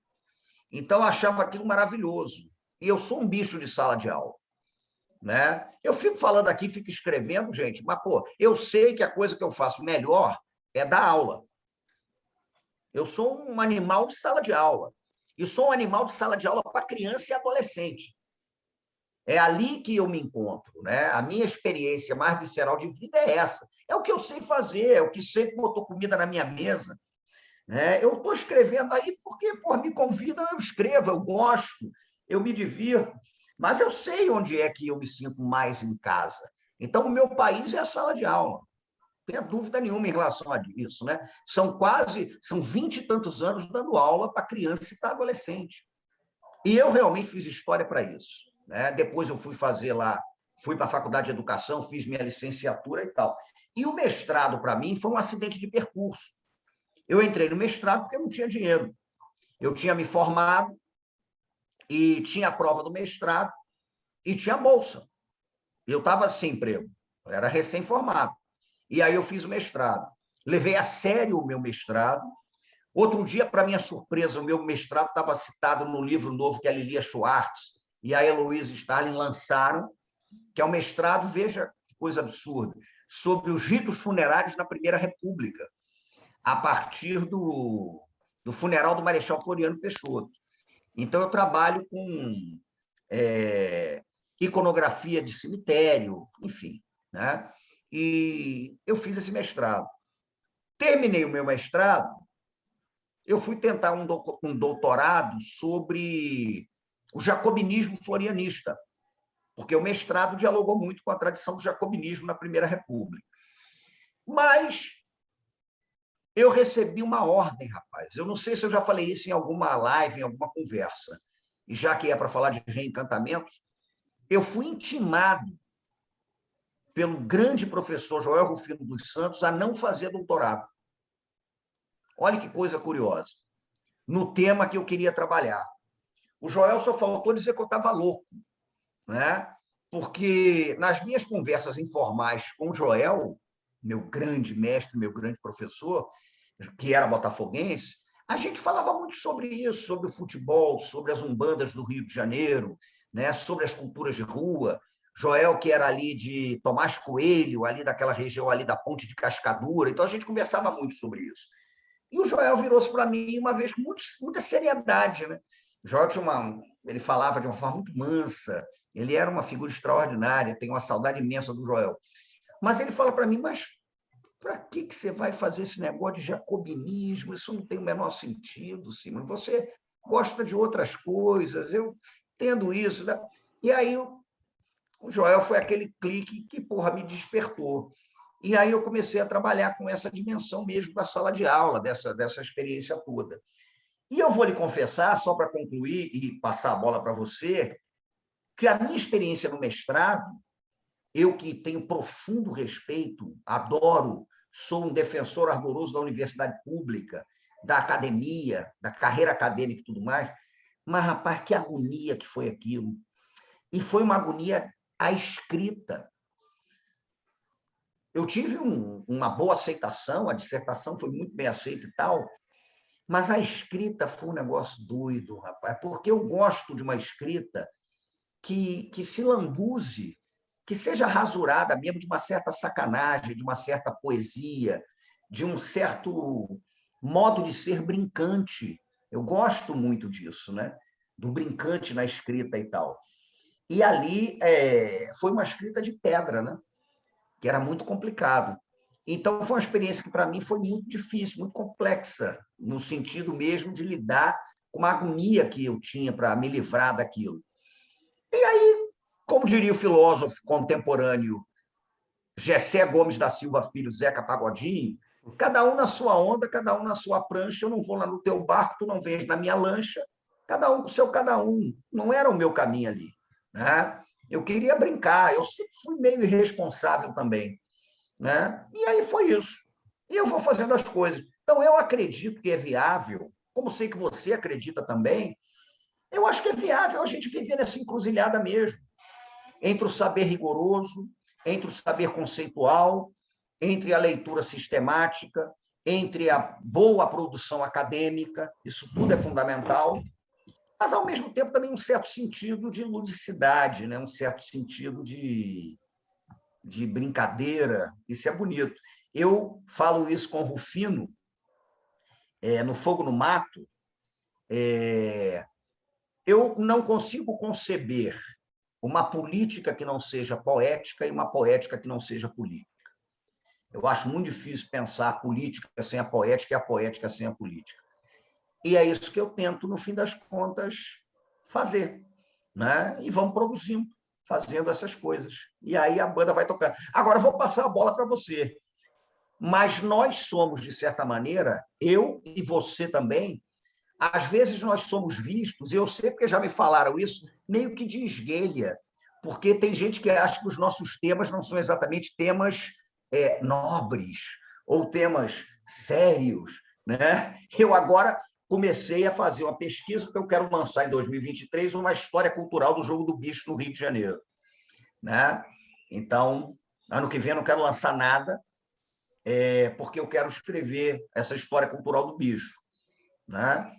Então, eu achava aquilo maravilhoso. E eu sou um bicho de sala de aula. Né? Eu fico falando aqui, fico escrevendo, gente, mas, pô, eu sei que a coisa que eu faço melhor é dar aula. Eu sou um animal de sala de aula. E sou um animal de sala de aula para criança e adolescente. É ali que eu me encontro. Né? A minha experiência mais visceral de vida é essa. É o que eu sei fazer, é o que sempre botou comida na minha mesa. Né? Eu estou escrevendo aí porque, porra, me convidam, eu escrevo, eu gosto, eu me divirto, mas eu sei onde é que eu me sinto mais em casa. Então, o meu país é a sala de aula. Não tenha dúvida nenhuma em relação a isso. Né? São 20 e tantos anos dando aula para criança e para adolescente. E eu realmente fiz história para isso. Né? Depois eu fui fazer lá, fui para a faculdade de educação, fiz minha licenciatura e tal. E o mestrado, para mim, foi um acidente de percurso. Eu entrei no mestrado porque eu não tinha dinheiro. Eu tinha me formado e tinha a prova do mestrado e tinha bolsa. Eu estava sem emprego, eu era recém-formado. E aí eu fiz o mestrado. Levei a sério o meu mestrado. Outro dia, para minha surpresa, o meu mestrado estava citado no livro novo que a Lilia Schwartz e a Heloísa Starling lançaram, que é o mestrado, veja que coisa absurda, sobre os ritos funerários na Primeira República, a partir do funeral do Marechal Floriano Peixoto. Então, eu trabalho com iconografia de cemitério, enfim. Né? E eu fiz esse mestrado. Terminei o meu mestrado, eu fui tentar um doutorado sobre o jacobinismo florianista, porque o mestrado dialogou muito com a tradição do jacobinismo na Primeira República. Mas eu recebi uma ordem, rapaz. Eu não sei se eu já falei isso em alguma live, em alguma conversa, e já que é para falar de reencantamentos, eu fui intimado pelo grande professor Joel Rufino dos Santos a não fazer doutorado. Olha que coisa curiosa. No tema que eu queria trabalhar. O Joel só faltou dizer que eu estava louco, né? Porque nas minhas conversas informais com o Joel, meu grande mestre, meu grande professor, que era botafoguense, a gente falava muito sobre isso, sobre o futebol, sobre as umbandas do Rio de Janeiro, né? Sobre as culturas de rua. Joel, que era ali de Tomás Coelho, ali daquela região ali da Ponte de Cascadura, então a gente conversava muito sobre isso. E o Joel virou-se para mim uma vez com muita seriedade. Né? O Joel ele falava de uma forma muito mansa, ele era uma figura extraordinária, tenho uma saudade imensa do Joel. Mas ele fala para mim, mas para que você vai fazer esse negócio de jacobinismo? Isso não tem o menor sentido, Simão. Você gosta de outras coisas, eu entendo isso. Né? E aí o Joel foi aquele clique que, porra, me despertou. E aí eu comecei a trabalhar com essa dimensão mesmo da sala de aula, dessa experiência toda. E eu vou lhe confessar, só para concluir e passar a bola para você, que a minha experiência no mestrado, eu que tenho profundo respeito, adoro, sou um defensor ardoroso da universidade pública, da academia, da carreira acadêmica e tudo mais, mas, rapaz, que agonia que foi aquilo. E foi uma agonia à escrita. Eu tive uma boa aceitação, a dissertação foi muito bem aceita e tal, mas a escrita foi um negócio doido, rapaz, porque eu gosto de uma escrita que se lambuze, que seja rasurada mesmo de uma certa sacanagem, de uma certa poesia, de um certo modo de ser brincante. Eu gosto muito disso, né? Do brincante na escrita e tal. E ali foi uma escrita de pedra, né? Que era muito complicado. Então, foi uma experiência que, para mim, foi muito difícil, muito complexa, no sentido mesmo de lidar com uma agonia que eu tinha para me livrar daquilo. E aí, como diria o filósofo contemporâneo Gessé Gomes da Silva Filho, Zeca Pagodinho, cada um na sua onda, cada um na sua prancha, eu não vou lá no teu barco, tu não vens na minha lancha, cada um com o seu cada um. Não era o meu caminho ali. Né? Eu queria brincar, eu sempre fui meio irresponsável também. Né? E aí foi isso. E eu vou fazendo as coisas. Então, eu acredito que é viável, como sei que você acredita também, eu acho que é viável a gente viver nessa encruzilhada mesmo, entre o saber rigoroso, entre o saber conceitual, entre a leitura sistemática, entre a boa produção acadêmica, isso tudo é fundamental, mas, ao mesmo tempo, também um certo sentido de ludicidade, né? Um certo sentido de brincadeira, isso é bonito. Eu falo isso com o Rufino, no Fogo no Mato, eu não consigo conceber uma política que não seja poética e uma poética que não seja política. Eu acho muito difícil pensar a política sem a poética e a poética sem a política. E é isso que eu tento, no fim das contas, fazer, né? E vamos produzindo, fazendo essas coisas. E aí a banda vai tocando. Agora, eu vou passar a bola para você. Mas nós somos, de certa maneira, eu e você também, às vezes nós somos vistos, e eu sei porque já me falaram isso, meio que de esguelha, porque tem gente que acha que os nossos temas não são exatamente temas nobres ou temas sérios, né? Eu agora comecei a fazer uma pesquisa, porque eu quero lançar em 2023 uma história cultural do Jogo do Bicho no Rio de Janeiro, né? Então, ano que vem eu não quero lançar nada, porque eu quero escrever essa história cultural do bicho, né?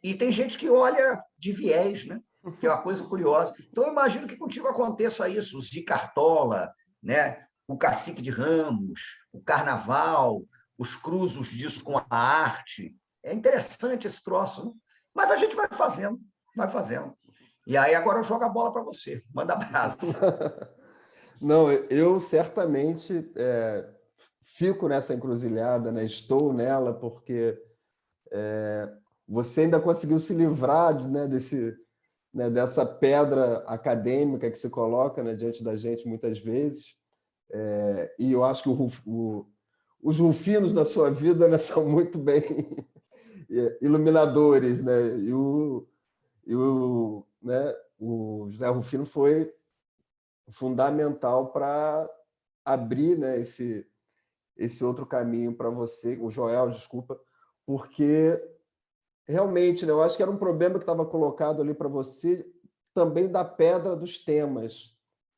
E tem gente que olha de viés, né? Que é uma coisa curiosa. Então, eu imagino que contigo aconteça isso, o Zé Cartola, né? O Cacique de Ramos, o Carnaval, os cruzos disso com a arte. É interessante esse troço, né? Mas a gente vai fazendo, vai fazendo. E aí agora eu jogo a bola para você. Manda abraço. Não, eu certamente fico nessa encruzilhada, né? Estou nela porque você ainda conseguiu se livrar, né, dessa pedra acadêmica que se coloca, né, diante da gente muitas vezes. E eu acho que os rufinos da sua vida, né, são muito bem iluminadores, né? Né, o José Rufino foi fundamental para abrir, né, esse outro caminho para você, o Joel, desculpa, porque realmente, né, eu acho que era um problema que estava colocado ali para você também da pedra dos temas.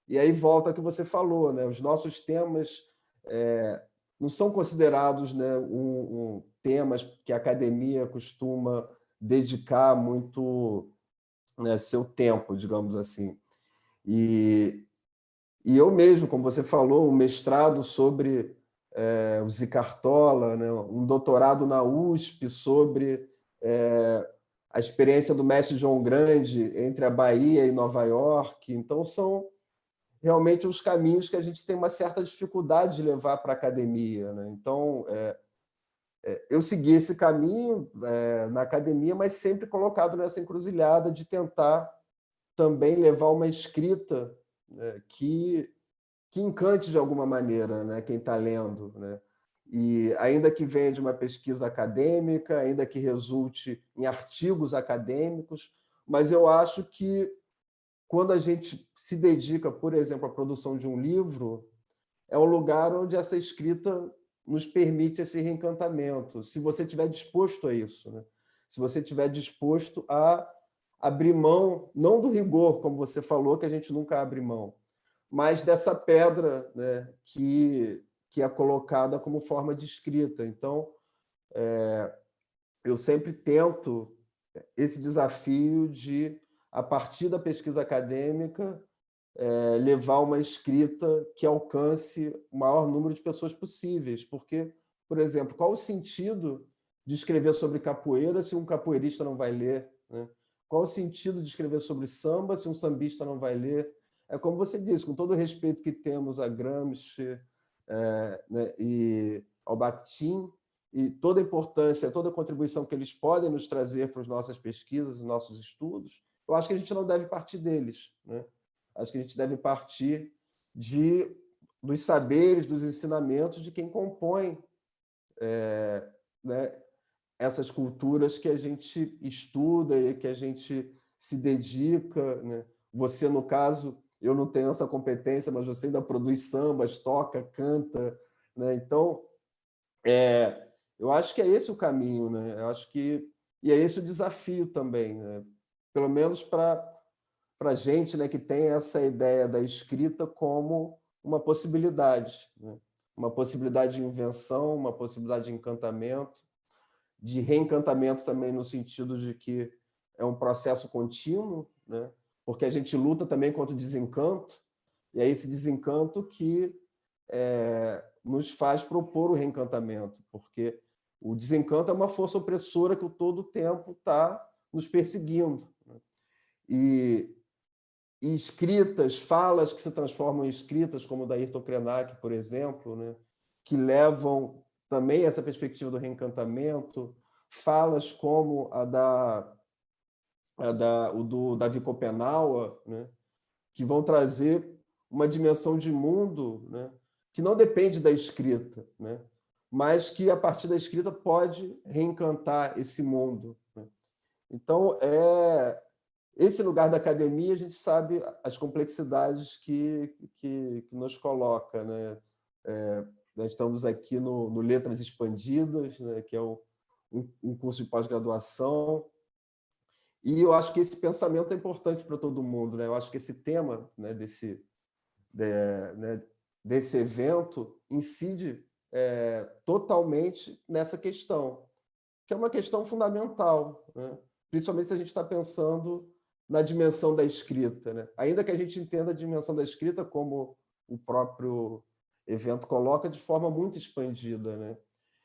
E aí volta ao que você falou, né? Os nossos temas não são considerados, né, temas que a academia costuma dedicar muito, né, seu tempo, digamos assim. E eu mesmo, como você falou, um mestrado sobre o Zé Cartola, né, um doutorado na USP sobre a experiência do mestre João Grande entre a Bahia e Nova York. Então, são realmente os caminhos que a gente tem uma certa dificuldade de levar para a academia, né? Então, eu segui esse caminho na academia, mas sempre colocado nessa encruzilhada de tentar também levar uma escrita que encante de alguma maneira, né, quem está lendo, né? E ainda que venha de uma pesquisa acadêmica, ainda que resulte em artigos acadêmicos, mas eu acho que quando a gente se dedica, por exemplo, à produção de um livro, é um lugar onde essa escrita nos permite esse reencantamento, se você estiver disposto a isso, né? Se você estiver disposto a abrir mão, não do rigor, como você falou, que a gente nunca abre mão, mas dessa pedra, né, que é colocada como forma de escrita. Então, eu sempre tento esse desafio de, a partir da pesquisa acadêmica, levar uma escrita que alcance o maior número de pessoas possíveis. Porque, por exemplo, qual o sentido de escrever sobre capoeira se um capoeirista não vai ler, né? Qual o sentido de escrever sobre samba se um sambista não vai ler? É como você disse, com todo o respeito que temos a Gramsci, né, e ao Bakhtin, e toda a importância, toda a contribuição que eles podem nos trazer para as nossas pesquisas, os nossos estudos, eu acho que a gente não deve partir deles, né? Acho que a gente deve partir dos saberes, dos ensinamentos de quem compõe, né, essas culturas que a gente estuda e que a gente se dedica, né? Você, no caso, eu não tenho essa competência, mas você ainda produz sambas, toca, canta, né? Então, eu acho que é esse o caminho, né? Eu acho que e é esse o desafio também, né? Pelo menos para a gente, né, que tem essa ideia da escrita como uma possibilidade, né? Uma possibilidade de invenção, uma possibilidade de encantamento, de reencantamento também no sentido de que é um processo contínuo, né? Porque a gente luta também contra o desencanto, e é esse desencanto que nos faz propor o reencantamento, porque o desencanto é uma força opressora que todo o tempo está nos perseguindo, né? E escritas, falas que se transformam em escritas, como o da Ayrton Krenak, por exemplo, né? que levam também essa perspectiva do reencantamento, falas como o do Davi Copenaua, né, que vão trazer uma dimensão de mundo, né, que não depende da escrita, né, mas que, a partir da escrita, pode reencantar esse mundo, né? Então, esse lugar da academia, a gente sabe as complexidades que nos coloca, né? Nós estamos aqui no Letras Expandidas, né, que é um curso de pós-graduação, e eu acho que esse pensamento é importante para todo mundo, né? Eu acho que esse tema, né, desse evento incide totalmente nessa questão, que é uma questão fundamental, né? Principalmente se a gente está pensando na dimensão da escrita, né? Ainda que a gente entenda a dimensão da escrita como o próprio evento coloca, de forma muito expandida, né?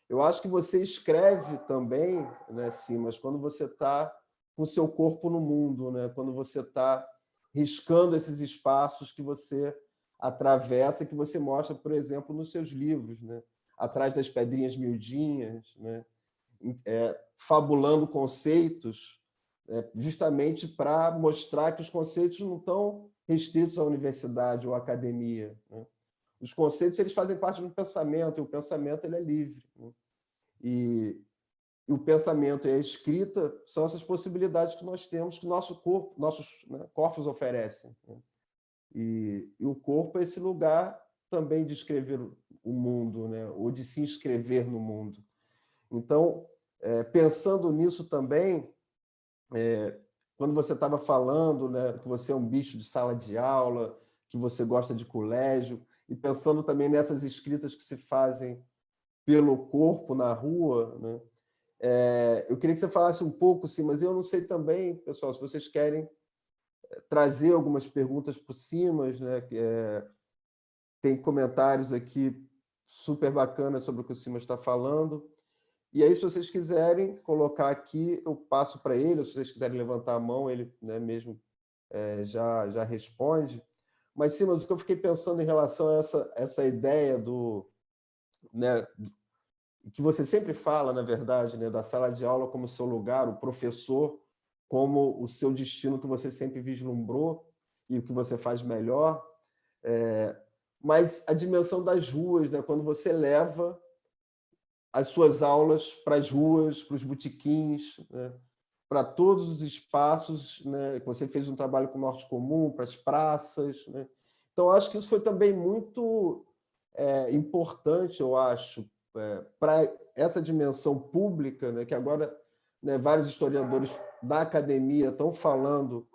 Eu acho que você escreve também, né, Simas, quando você está com o seu corpo no mundo, né? Quando você está riscando esses espaços que você atravessa, que você mostra, por exemplo, nos seus livros, né? Atrás das pedrinhas miudinhas, né? Fabulando conceitos, justamente para mostrar que os conceitos não estão restritos à universidade ou à academia, né? Os conceitos, eles fazem parte do pensamento, e o pensamento, ele é livre, né? E o pensamento e a escrita são essas possibilidades que nós temos, que nossos corpos oferecem, né? E o corpo é esse lugar também de escrever o mundo, né? Ou de se inscrever no mundo. Então, pensando nisso também, quando você estava falando, né, que você é um bicho de sala de aula, que você gosta de colégio, e pensando também nessas escritas que se fazem pelo corpo na rua, né? Eu queria que você falasse um pouco, sim, mas eu não sei também, pessoal, se vocês querem trazer algumas perguntas por cima, né? Tem comentários aqui super bacanas sobre o que o Simas está falando. E aí, se vocês quiserem colocar aqui, eu passo para ele, ou se vocês quiserem levantar a mão, ele, né, mesmo já responde. Mas, Simas, o que eu fiquei pensando em relação a essa ideia né, que você sempre fala, na verdade, né, da sala de aula como seu lugar, o professor como o seu destino que você sempre vislumbrou e o que você faz melhor, mas a dimensão das ruas, né, quando você leva as suas aulas para as ruas, para os botequins, né, para todos os espaços, né, que você fez um trabalho com o Norte Comum, para as praças, né? Então, acho que isso foi também muito importante, eu acho, para essa dimensão pública, né, que agora, né, vários historiadores da academia estão falando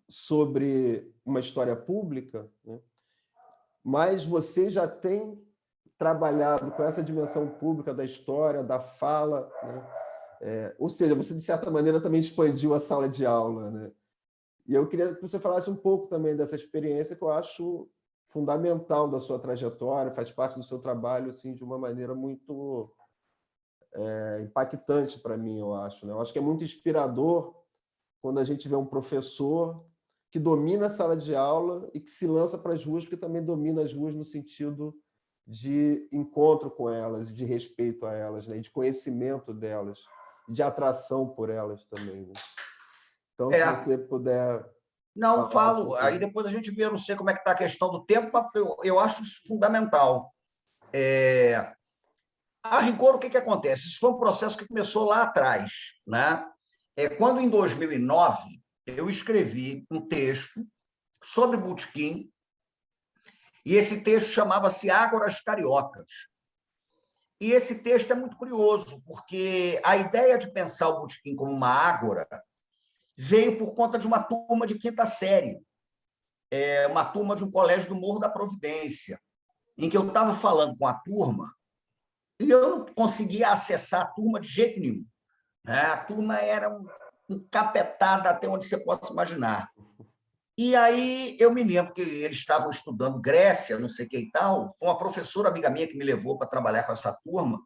sobre uma história pública, né? Mas você já tem trabalhado com essa dimensão pública da história, da fala, né? Ou seja, você, de certa maneira, também expandiu a sala de aula, né? E eu queria que você falasse um pouco também dessa experiência, que eu acho fundamental da sua trajetória, faz parte do seu trabalho, assim, de uma maneira muito impactante para mim, eu acho, né? Eu acho que é muito inspirador quando a gente vê um professor que domina a sala de aula e que se lança para as ruas, porque também domina as ruas no sentido de encontro com elas, de respeito a elas, né? De conhecimento delas, de atração por elas também, né? Então, se você puder... Não, falo. Aí depois a gente vê, eu não sei como é que está a questão do tempo, mas eu acho isso fundamental. A rigor, o que acontece? Isso foi um processo que começou lá atrás, né? Quando, em 2009, eu escrevi um texto sobre botequim, e esse texto chamava-se Ágoras Cariocas. E esse texto é muito curioso, porque a ideia de pensar o botequim como uma ágora veio por conta de uma turma de quinta série, uma turma de um colégio do Morro da Providência, em que eu estava falando com a turma e eu não conseguia acessar a turma de jeito nenhum, né? A turma era encapetada até onde você possa imaginar. E aí eu me lembro que eles estavam estudando Grécia, não sei o que e tal, uma professora amiga minha que me levou para trabalhar com essa turma,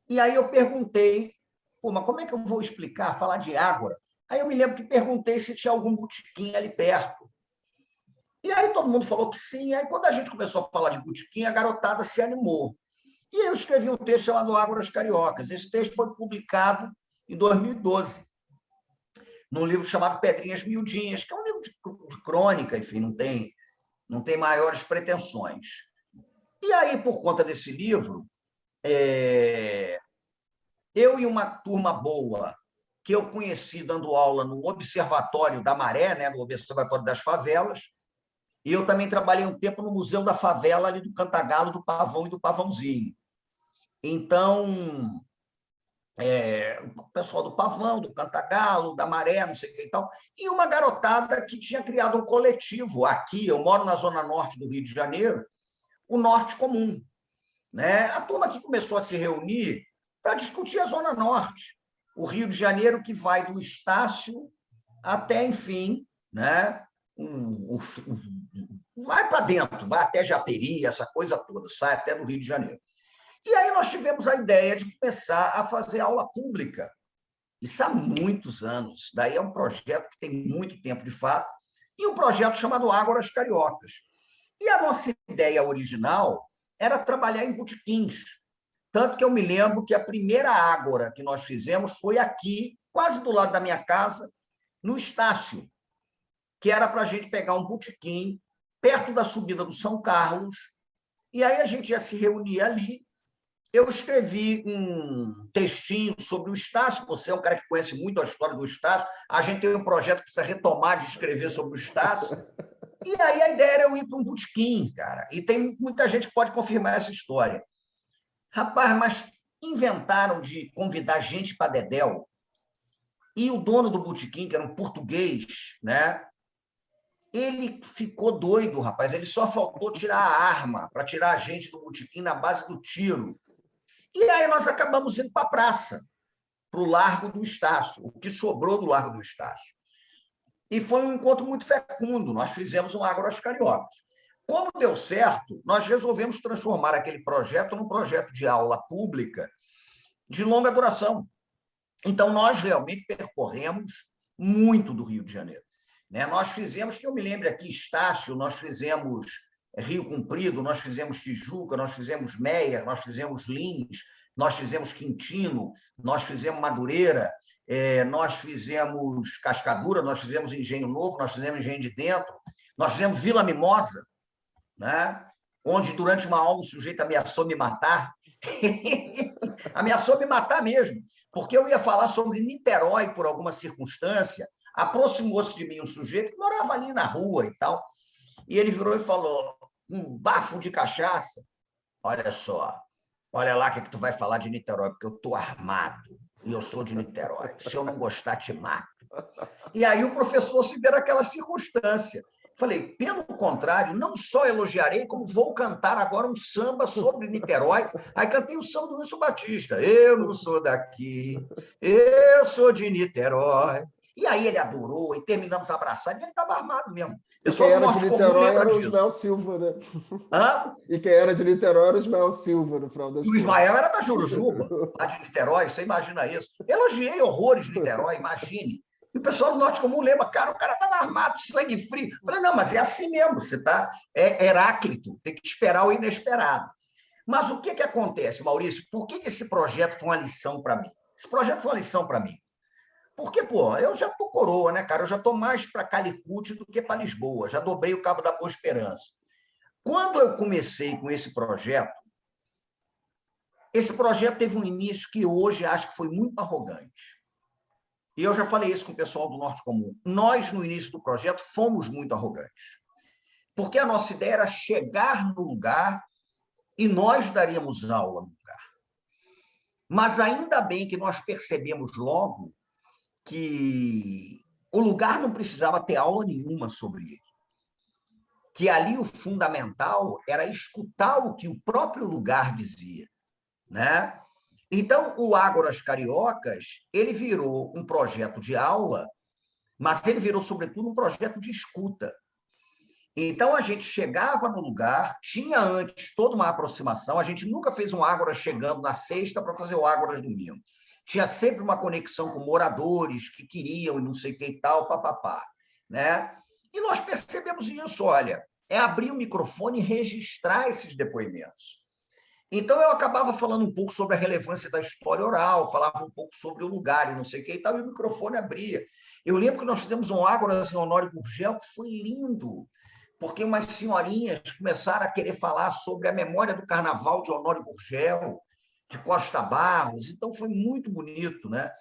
e aí eu perguntei, mas como é que eu vou explicar, falar de ágora? Aí eu me lembro que perguntei se tinha algum botequim ali perto. E aí todo mundo falou que sim. Aí, quando a gente começou a falar de botequim, a garotada se animou. E aí eu escrevi um texto chamado Águas Cariocas. Esse texto foi publicado em 2012, num livro chamado Pedrinhas Miudinhas, que é um livro de crônica, enfim, não tem maiores pretensões. E aí, por conta desse livro, eu e uma turma boa que eu conheci dando aula no Observatório da Maré, né, no Observatório das Favelas, e eu também trabalhei um tempo no Museu da Favela, ali do Cantagalo, do Pavão e do Pavãozinho. Então, o pessoal do Pavão, do Cantagalo, da Maré, não sei o que e tal, e uma garotada que tinha criado um coletivo aqui, eu moro na zona norte do Rio de Janeiro, o Norte Comum, né? A turma que começou a se reunir para discutir a zona norte, o Rio de Janeiro que vai do Estácio até, enfim, né? Vai para dentro, vai até Japeri, essa coisa toda, sai até do Rio de Janeiro. E aí nós tivemos a ideia de começar a fazer aula pública. Isso há muitos anos. Daí é um projeto que tem muito tempo, de fato, e um projeto chamado Águas Cariocas. E a nossa ideia original era trabalhar em botequins. Tanto que eu me lembro que a primeira ágora que nós fizemos foi aqui, quase do lado da minha casa, no Estácio, que era para a gente pegar um botequim perto da subida do São Carlos, e aí a gente ia se reunir ali. Eu escrevi um textinho sobre o Estácio, você é um cara que conhece muito a história do Estácio, a gente tem um projeto que precisa retomar de escrever sobre o Estácio, e aí a ideia era eu ir para um botequim, cara, e tem muita gente que pode confirmar essa história. Rapaz, mas inventaram de convidar gente para dedéu, e o dono do botequim, que era um português, né? Ele ficou doido, rapaz, ele só faltou tirar a arma para tirar a gente do botequim na base do tiro. E aí nós acabamos indo para a praça, para o Largo do Estácio, o que sobrou do Largo do Estácio. E foi um encontro muito fecundo, nós fizemos um Águas Cariocas. Como deu certo, nós resolvemos transformar aquele projeto num projeto de aula pública de longa duração. Então, nós realmente percorremos muito do Rio de Janeiro. Nós fizemos, que eu me lembro aqui, Estácio, nós fizemos Rio Comprido, nós fizemos Tijuca, nós fizemos Meia, nós fizemos Lins, nós fizemos Quintino, nós fizemos Madureira, nós fizemos Cascadura, nós fizemos Engenho Novo, nós fizemos Engenho de Dentro, nós fizemos Vila Mimosa, né? Onde, durante uma aula, o sujeito ameaçou me matar. Ameaçou me matar mesmo, porque eu ia falar sobre Niterói por alguma circunstância, aproximou-se de mim um sujeito que morava ali na rua e tal, e ele virou e falou, um bafo de cachaça, olha só, olha lá o que tu vai falar de Niterói, porque eu estou armado, e eu sou de Niterói, se eu não gostar, te mato. E aí o professor se vê naquela circunstância. Falei, pelo contrário, não só elogiarei, como vou cantar agora um samba sobre Niterói. Aí cantei o samba do Wilson Batista. Eu não sou daqui, eu sou de Niterói. E aí ele adorou, e terminamos abraçados, e ele estava armado mesmo. E quem era de Niterói era o Ismael Silva, né? Hã? E quem era de Niterói era o Ismael Silva, no final das contas. O Ismael era da Jurujuba, lá de Niterói, você imagina isso. Elogiei horrores de Niterói, imagine. E o pessoal do Norte Comum lembra, cara, o cara estava armado, sangue frio. Eu falei, não, mas é assim mesmo, você está... É Heráclito, tem que esperar o inesperado. Mas o que acontece, Maurício? Por que esse projeto foi uma lição para mim? Esse projeto foi uma lição para mim. Porque, pô, eu já estou coroa, né, cara? Eu já estou mais para Calicut do que para Lisboa. Já dobrei o Cabo da Boa Esperança. Quando eu comecei com esse projeto teve um início que hoje acho que foi muito arrogante. E eu já falei isso com o pessoal do Norte Comum. Nós, no início do projeto, fomos muito arrogantes. Porque a nossa ideia era chegar no lugar e nós daríamos aula no lugar. Mas ainda bem que nós percebemos logo que o lugar não precisava ter aula nenhuma sobre ele. Que ali o fundamental era escutar o que o próprio lugar dizia, né? Então, o Águas Cariocas, ele virou um projeto de aula, mas ele virou, sobretudo, um projeto de escuta. Então, a gente chegava no lugar, tinha antes toda uma aproximação, a gente nunca fez um Águas chegando na sexta para fazer o Águas domingo. Tinha sempre uma conexão com moradores que queriam e não sei o que e tal, papapá, né? E nós percebemos isso, olha, é abrir o microfone e registrar esses depoimentos. Então, eu acabava falando um pouco sobre a relevância da história oral, falava um pouco sobre o lugar e não sei o que, e tal, e o microfone abria. Eu lembro que nós fizemos um Ágoras em Honório Gurgel, que foi lindo, porque umas senhorinhas começaram a querer falar sobre a memória do carnaval de Honório Gurgel, de Costa Barros, então foi muito bonito, né?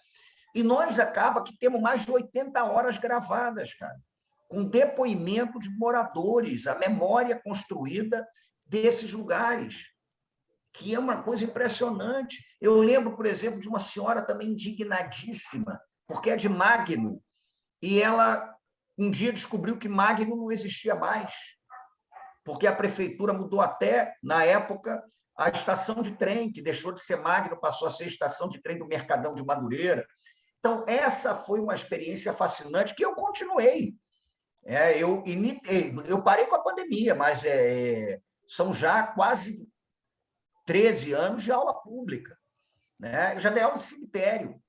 E nós acaba que temos mais de 80 horas gravadas, cara, com depoimento de moradores, a memória construída desses lugares, que é uma coisa impressionante. Eu lembro, por exemplo, de uma senhora também indignadíssima, porque é de Magno, e ela um dia descobriu que Magno não existia mais, porque a prefeitura mudou até, na época, a estação de trem, que deixou de ser Magno, passou a ser estação de trem do Mercadão de Madureira. Então, essa foi uma experiência fascinante que eu continuei. Eu parei com a pandemia, mas são já quase 13 anos de aula pública, né? Eu já dei aula em cemitério.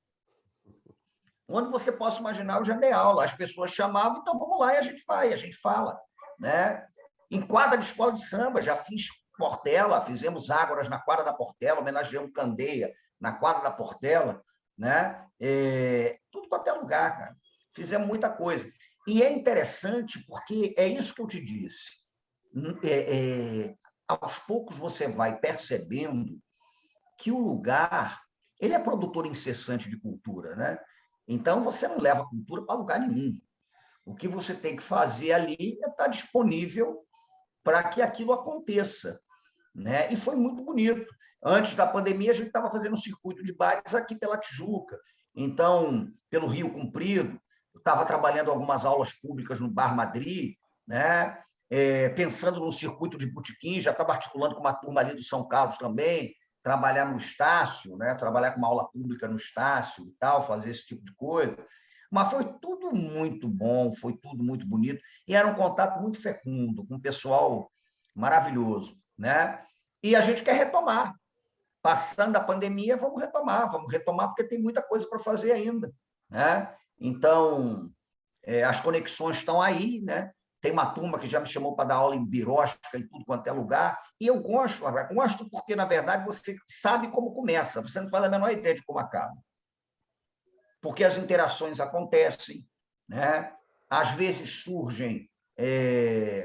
Onde você possa imaginar, eu já dei aula. As pessoas chamavam, então vamos lá e a gente vai, a gente fala, né? Em quadra de escola de samba, já fiz Portela, fizemos Ágoras na quadra da Portela, homenageamos Candeia na quadra da Portela, né? Tudo quanto é lugar, cara. Fizemos muita coisa. E é interessante porque é isso que eu te disse. Aos poucos você vai percebendo que o lugar ele é produtor incessante de cultura, né? Então, você não leva cultura para lugar nenhum. O que você tem que fazer ali é estar disponível para que aquilo aconteça, né? E foi muito bonito. Antes da pandemia, a gente estava fazendo um circuito de bares aqui pela Tijuca. Então, pelo Rio Comprido, eu estava trabalhando algumas aulas públicas no Bar Madrid, né? Pensando no circuito de botequim, já estava articulando com uma turma ali do São Carlos também, trabalhar no Estácio, né? Trabalhar com uma aula pública no Estácio e tal, fazer esse tipo de coisa. Mas foi tudo muito bom, foi tudo muito bonito, e era um contato muito fecundo, com um pessoal maravilhoso, né? E a gente quer retomar. Passando a pandemia, vamos retomar porque tem muita coisa para fazer ainda, né? Então, as conexões estão aí, né? Tem uma turma que já me chamou para dar aula em Birosca, em tudo quanto é lugar, e eu gosto porque, na verdade, você sabe como começa, você não faz a menor ideia de como acaba. Porque as interações acontecem, né? Às vezes surgem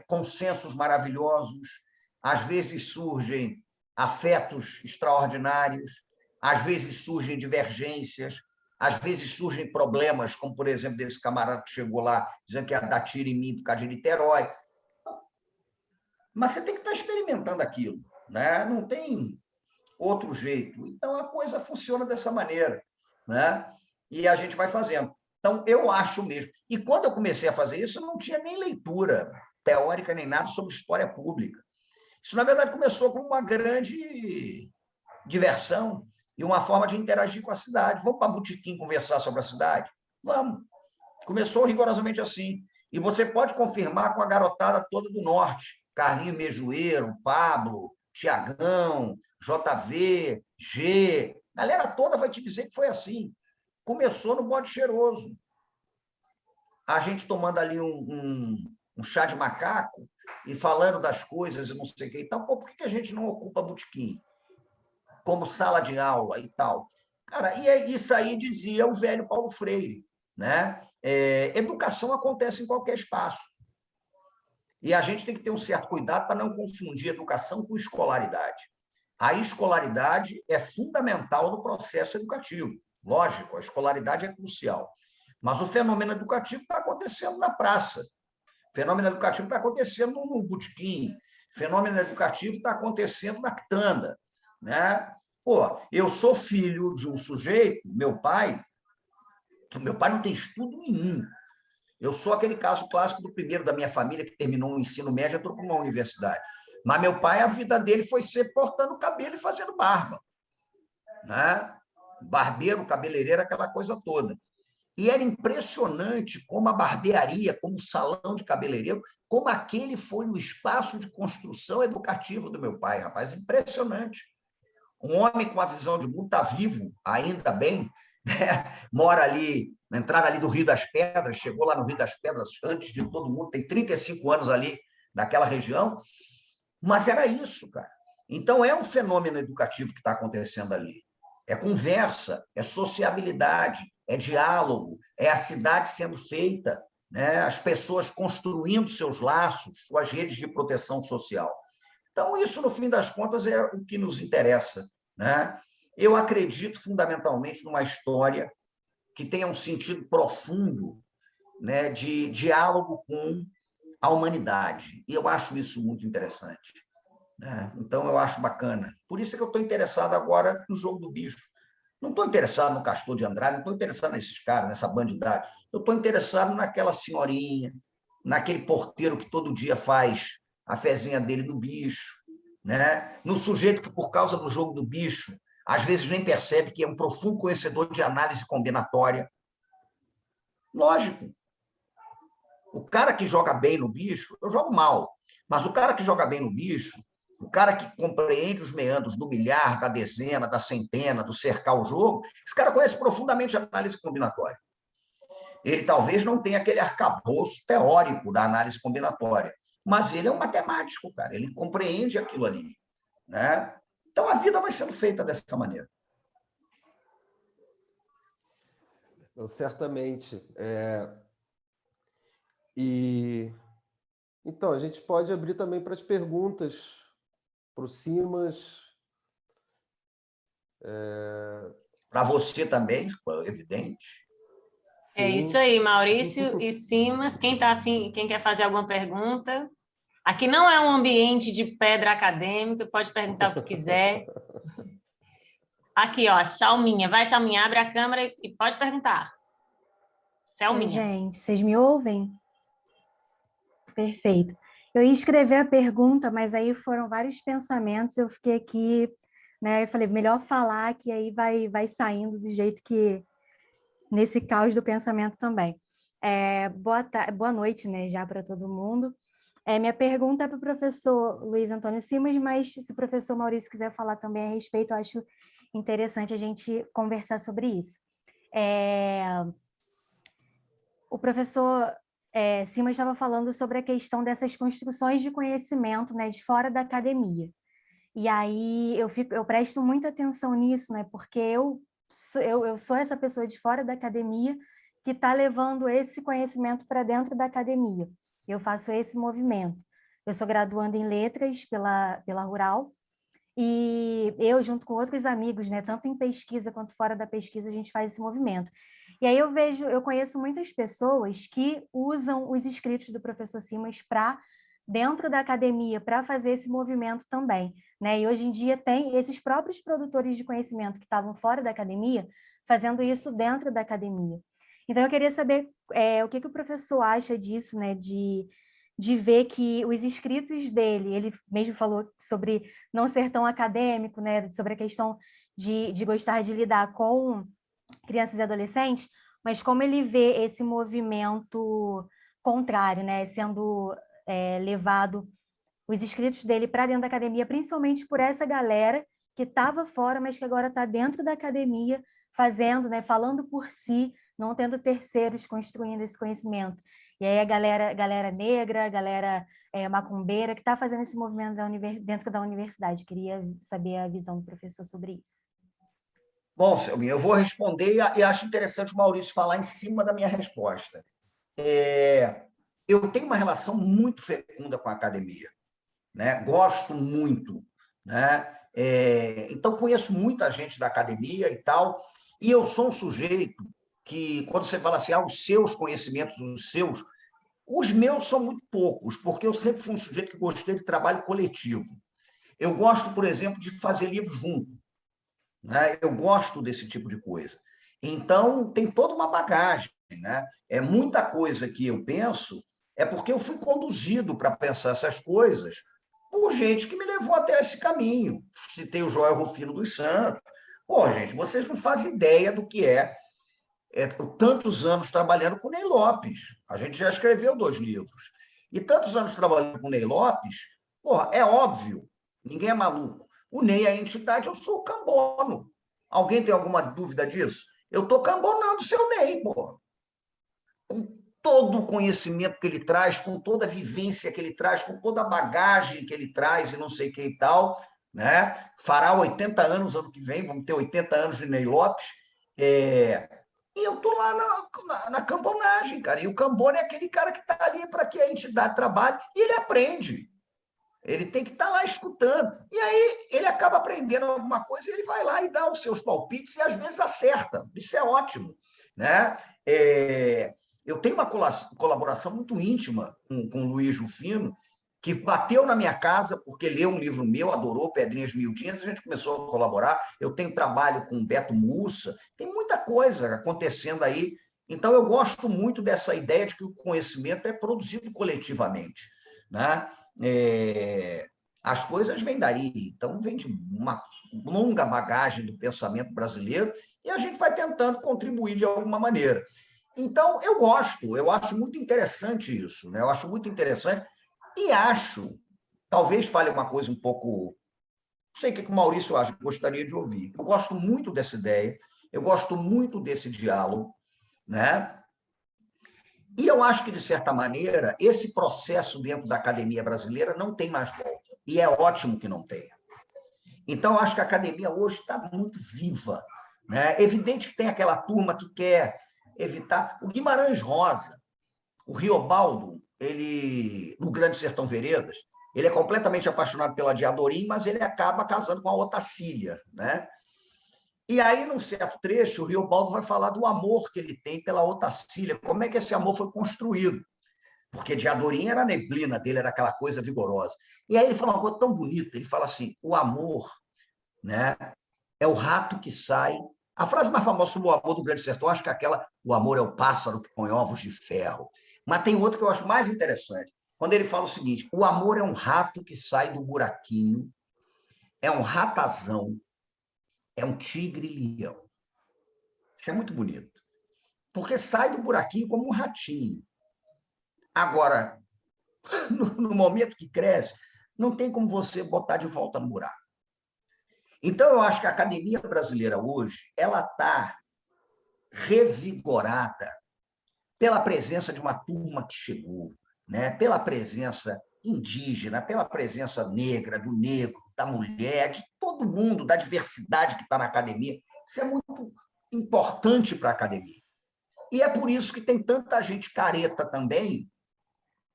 consensos maravilhosos, às vezes surgem afetos extraordinários, às vezes surgem divergências, às vezes surgem problemas, como, por exemplo, desse camarada que chegou lá dizendo que ia dar tiro em mim por causa de Niterói. Mas você tem que estar experimentando aquilo, né? Não tem outro jeito. Então, a coisa funciona dessa maneira, né? E a gente vai fazendo. Então, eu acho mesmo. E quando eu comecei a fazer isso, eu não tinha nem leitura teórica nem nada sobre história pública. Isso, na verdade, começou com uma grande diversão e uma forma de interagir com a cidade. Vamos para botequim conversar sobre a cidade? Vamos. Começou rigorosamente assim. E você pode confirmar com a garotada toda do Norte. Carlinho Mejoeiro, Pablo, Tiagão, JV, G. A galera toda vai te dizer que foi assim. Começou no Bode Cheiroso. A gente tomando ali um chá de macaco e falando das coisas e não sei o que. Então, por que a gente não ocupa botequim como sala de aula e tal? Cara, e isso aí dizia o velho Paulo Freire, né? Educação acontece em qualquer espaço. E a gente tem que ter um certo cuidado para não confundir educação com escolaridade. A escolaridade é fundamental no processo educativo. Lógico, a escolaridade é crucial. Mas o fenômeno educativo está acontecendo na praça. O fenômeno educativo está acontecendo no botequim. O fenômeno educativo está acontecendo na quitanda, né? Pô, eu sou filho de um sujeito, meu pai não tem estudo nenhum. Eu sou aquele caso clássico do primeiro da minha família que terminou o ensino médio e entrou para uma universidade. Mas meu pai, a vida dele foi ser cortando cabelo e fazendo barba, né? Barbeiro, cabeleireiro, aquela coisa toda. E era impressionante como a barbearia, como o salão de cabeleireiro, como aquele foi o espaço de construção educativa do meu pai, rapaz, impressionante. Um homem com uma visão de mundo, está vivo, ainda bem, né? Mora ali na entrada ali do Rio das Pedras, chegou lá no Rio das Pedras antes de todo mundo, tem 35 anos ali daquela região, mas era isso, cara. Então, é um fenômeno educativo que está acontecendo ali. É conversa, é sociabilidade, é diálogo, é a cidade sendo feita, né? As pessoas construindo seus laços, suas redes de proteção social. Então, isso, no fim das contas, é o que nos interessa, né? Eu acredito fundamentalmente numa história que tenha um sentido profundo, né, de diálogo com a humanidade. E eu acho isso muito interessante, né? Então, eu acho bacana. Por isso é que eu estou interessado agora no Jogo do Bicho. Não estou interessado no Castor de Andrade, não estou interessado nesses caras, nessa bandidagem. Eu estou interessado naquela senhorinha, naquele porteiro que todo dia faz a fezinha dele no bicho, né? No sujeito que, por causa do Jogo do Bicho, às vezes nem percebe que é um profundo conhecedor de análise combinatória. Lógico. O cara que joga bem no bicho, eu jogo mal, mas o cara que joga bem no bicho, o cara que compreende os meandros do milhar, da dezena, da centena, do cercar o jogo, esse cara conhece profundamente a análise combinatória. Ele talvez não tenha aquele arcabouço teórico da análise combinatória, mas ele é um matemático, cara, ele compreende aquilo ali, né? Então, a vida vai sendo feita dessa maneira. Então, certamente. Então, a gente pode abrir também para as perguntas para o Simas. Para você também, evidente. É isso aí, Maurício e Simas. Quem tá afim, quem quer fazer alguma pergunta? Aqui não é um ambiente de pedra acadêmica, pode perguntar o que quiser. Aqui, ó, Salminha. Vai, Salminha, abre a câmera e pode perguntar. Oi, Salminha. gente, vocês me ouvem? Perfeito. Eu ia escrever a pergunta, mas aí foram vários pensamentos, eu fiquei aqui, né, eu falei, melhor falar que aí vai saindo do jeito que, nesse caos do pensamento também. Boa noite, né, já para todo mundo. Minha pergunta é para o professor Luiz Antônio Simas, mas se o professor Maurício quiser falar também a respeito, eu acho interessante a gente conversar sobre isso. O professor Simas estava falando sobre a questão dessas construções de conhecimento, né, de fora da academia. E aí eu presto muita atenção nisso, né, porque eu sou essa pessoa de fora da academia que está levando esse conhecimento para dentro da academia. Eu faço esse movimento. Eu sou graduanda em letras pela Rural, e eu, junto com outros amigos, né, tanto em pesquisa quanto fora da pesquisa, a gente faz esse movimento. E aí eu conheço muitas pessoas que usam os escritos do professor Simas para dentro da academia, para fazer esse movimento também, né? E hoje em dia tem esses próprios produtores de conhecimento que estavam fora da academia, fazendo isso dentro da academia. Então, eu queria saber o que o professor acha disso, né? De ver que os escritos dele, ele mesmo falou sobre não ser tão acadêmico, né? Sobre a questão de gostar de lidar com crianças e adolescentes, mas como ele vê esse movimento contrário, né? Sendo levado os escritos dele para dentro da academia, principalmente por essa galera que estava fora, mas que agora está dentro da academia, fazendo, né? Falando por si, não tendo terceiros construindo esse conhecimento. E aí a galera negra, a galera macumbeira, que está fazendo esse movimento dentro da universidade. Queria saber a visão do professor sobre isso. Bom, Selminha, eu vou responder e acho interessante o Maurício falar em cima da minha resposta. Eu tenho uma relação muito fecunda com a academia, né? Gosto muito, né? Então, conheço muita gente da academia e tal, e eu sou um sujeito que, quando você fala assim, os seus conhecimentos, os meus são muito poucos, porque eu sempre fui um sujeito que gostei de trabalho coletivo. Eu gosto, por exemplo, de fazer livros junto, né? Eu gosto desse tipo de coisa. Então, tem toda uma bagagem, né? Muita coisa que eu penso é porque eu fui conduzido para pensar essas coisas por gente que me levou até esse caminho. Citei o Joel Rufino dos Santos. Pô, gente, vocês não fazem ideia do que tantos anos trabalhando com Ney Lopes. A gente já escreveu 2 livros. E tantos anos trabalhando com Ney Lopes, porra, é óbvio, ninguém é maluco. O Ney é a entidade, eu sou o cambono. Alguém tem alguma dúvida disso? Eu estou cambonando o seu Ney, porra. todo o conhecimento que ele traz, com toda a vivência que ele traz, com toda a bagagem que ele traz e não sei o que e tal, né? Fará 80 anos ano que vem, vamos ter 80 anos de Ney Lopes, e eu estou lá na cambonagem, cara. E o Cambone é aquele cara que está ali para que a entidade trabalhe e ele aprende. Ele tem que estar lá escutando. E aí ele acaba aprendendo alguma coisa e ele vai lá e dá os seus palpites e às vezes acerta. Isso é ótimo, né? Eu tenho uma colaboração muito íntima com o Luiz Rufino, que bateu na minha casa porque leu um livro meu, adorou Pedrinhas Miudinhas, a gente começou a colaborar. Eu tenho trabalho com o Beto Mussa, tem muita coisa acontecendo aí. Então, eu gosto muito dessa ideia de que o conhecimento é produzido coletivamente, né? As coisas vêm daí, então vem de uma longa bagagem do pensamento brasileiro e a gente vai tentando contribuir de alguma maneira. Então, eu acho muito interessante isso, né? Eu acho muito interessante e acho, talvez fale uma coisa um pouco, não sei o que o Maurício acha, gostaria de ouvir. Eu gosto muito dessa ideia, eu gosto muito desse diálogo, né? E eu acho que, de certa maneira, esse processo dentro da academia brasileira não tem mais volta. E é ótimo que não tenha. Então, eu acho que a academia hoje está muito viva, né? É evidente que tem aquela turma que quer evitar. O Guimarães Rosa, o Riobaldo, ele, no Grande Sertão Veredas, ele é completamente apaixonado pela Diadorim, mas ele acaba casando com a Otacília, né? E aí, num certo trecho, o Riobaldo vai falar do amor que ele tem pela Otacília, como é que esse amor foi construído. Porque Diadorim era a neblina dele, era aquela coisa vigorosa. E aí ele fala uma coisa tão bonita, ele fala assim, o amor, né, é o rato que sai... A frase mais famosa sobre o amor do Grande Sertão, acho que é aquela, o amor é o pássaro que põe ovos de ferro. Mas tem outra que eu acho mais interessante, quando ele fala o seguinte, o amor é um rato que sai do buraquinho, é um ratazão, é um tigre-leão. Isso é muito bonito. Porque sai do buraquinho como um ratinho. Agora, no momento que cresce, não tem como você botar de volta no buraco. Então, eu acho que a academia brasileira hoje, ela está revigorada pela presença de uma turma que chegou, né? Pela presença indígena, pela presença negra, do negro, da mulher, de todo mundo, da diversidade que está na academia. Isso é muito importante para a academia. E é por isso que tem tanta gente careta também,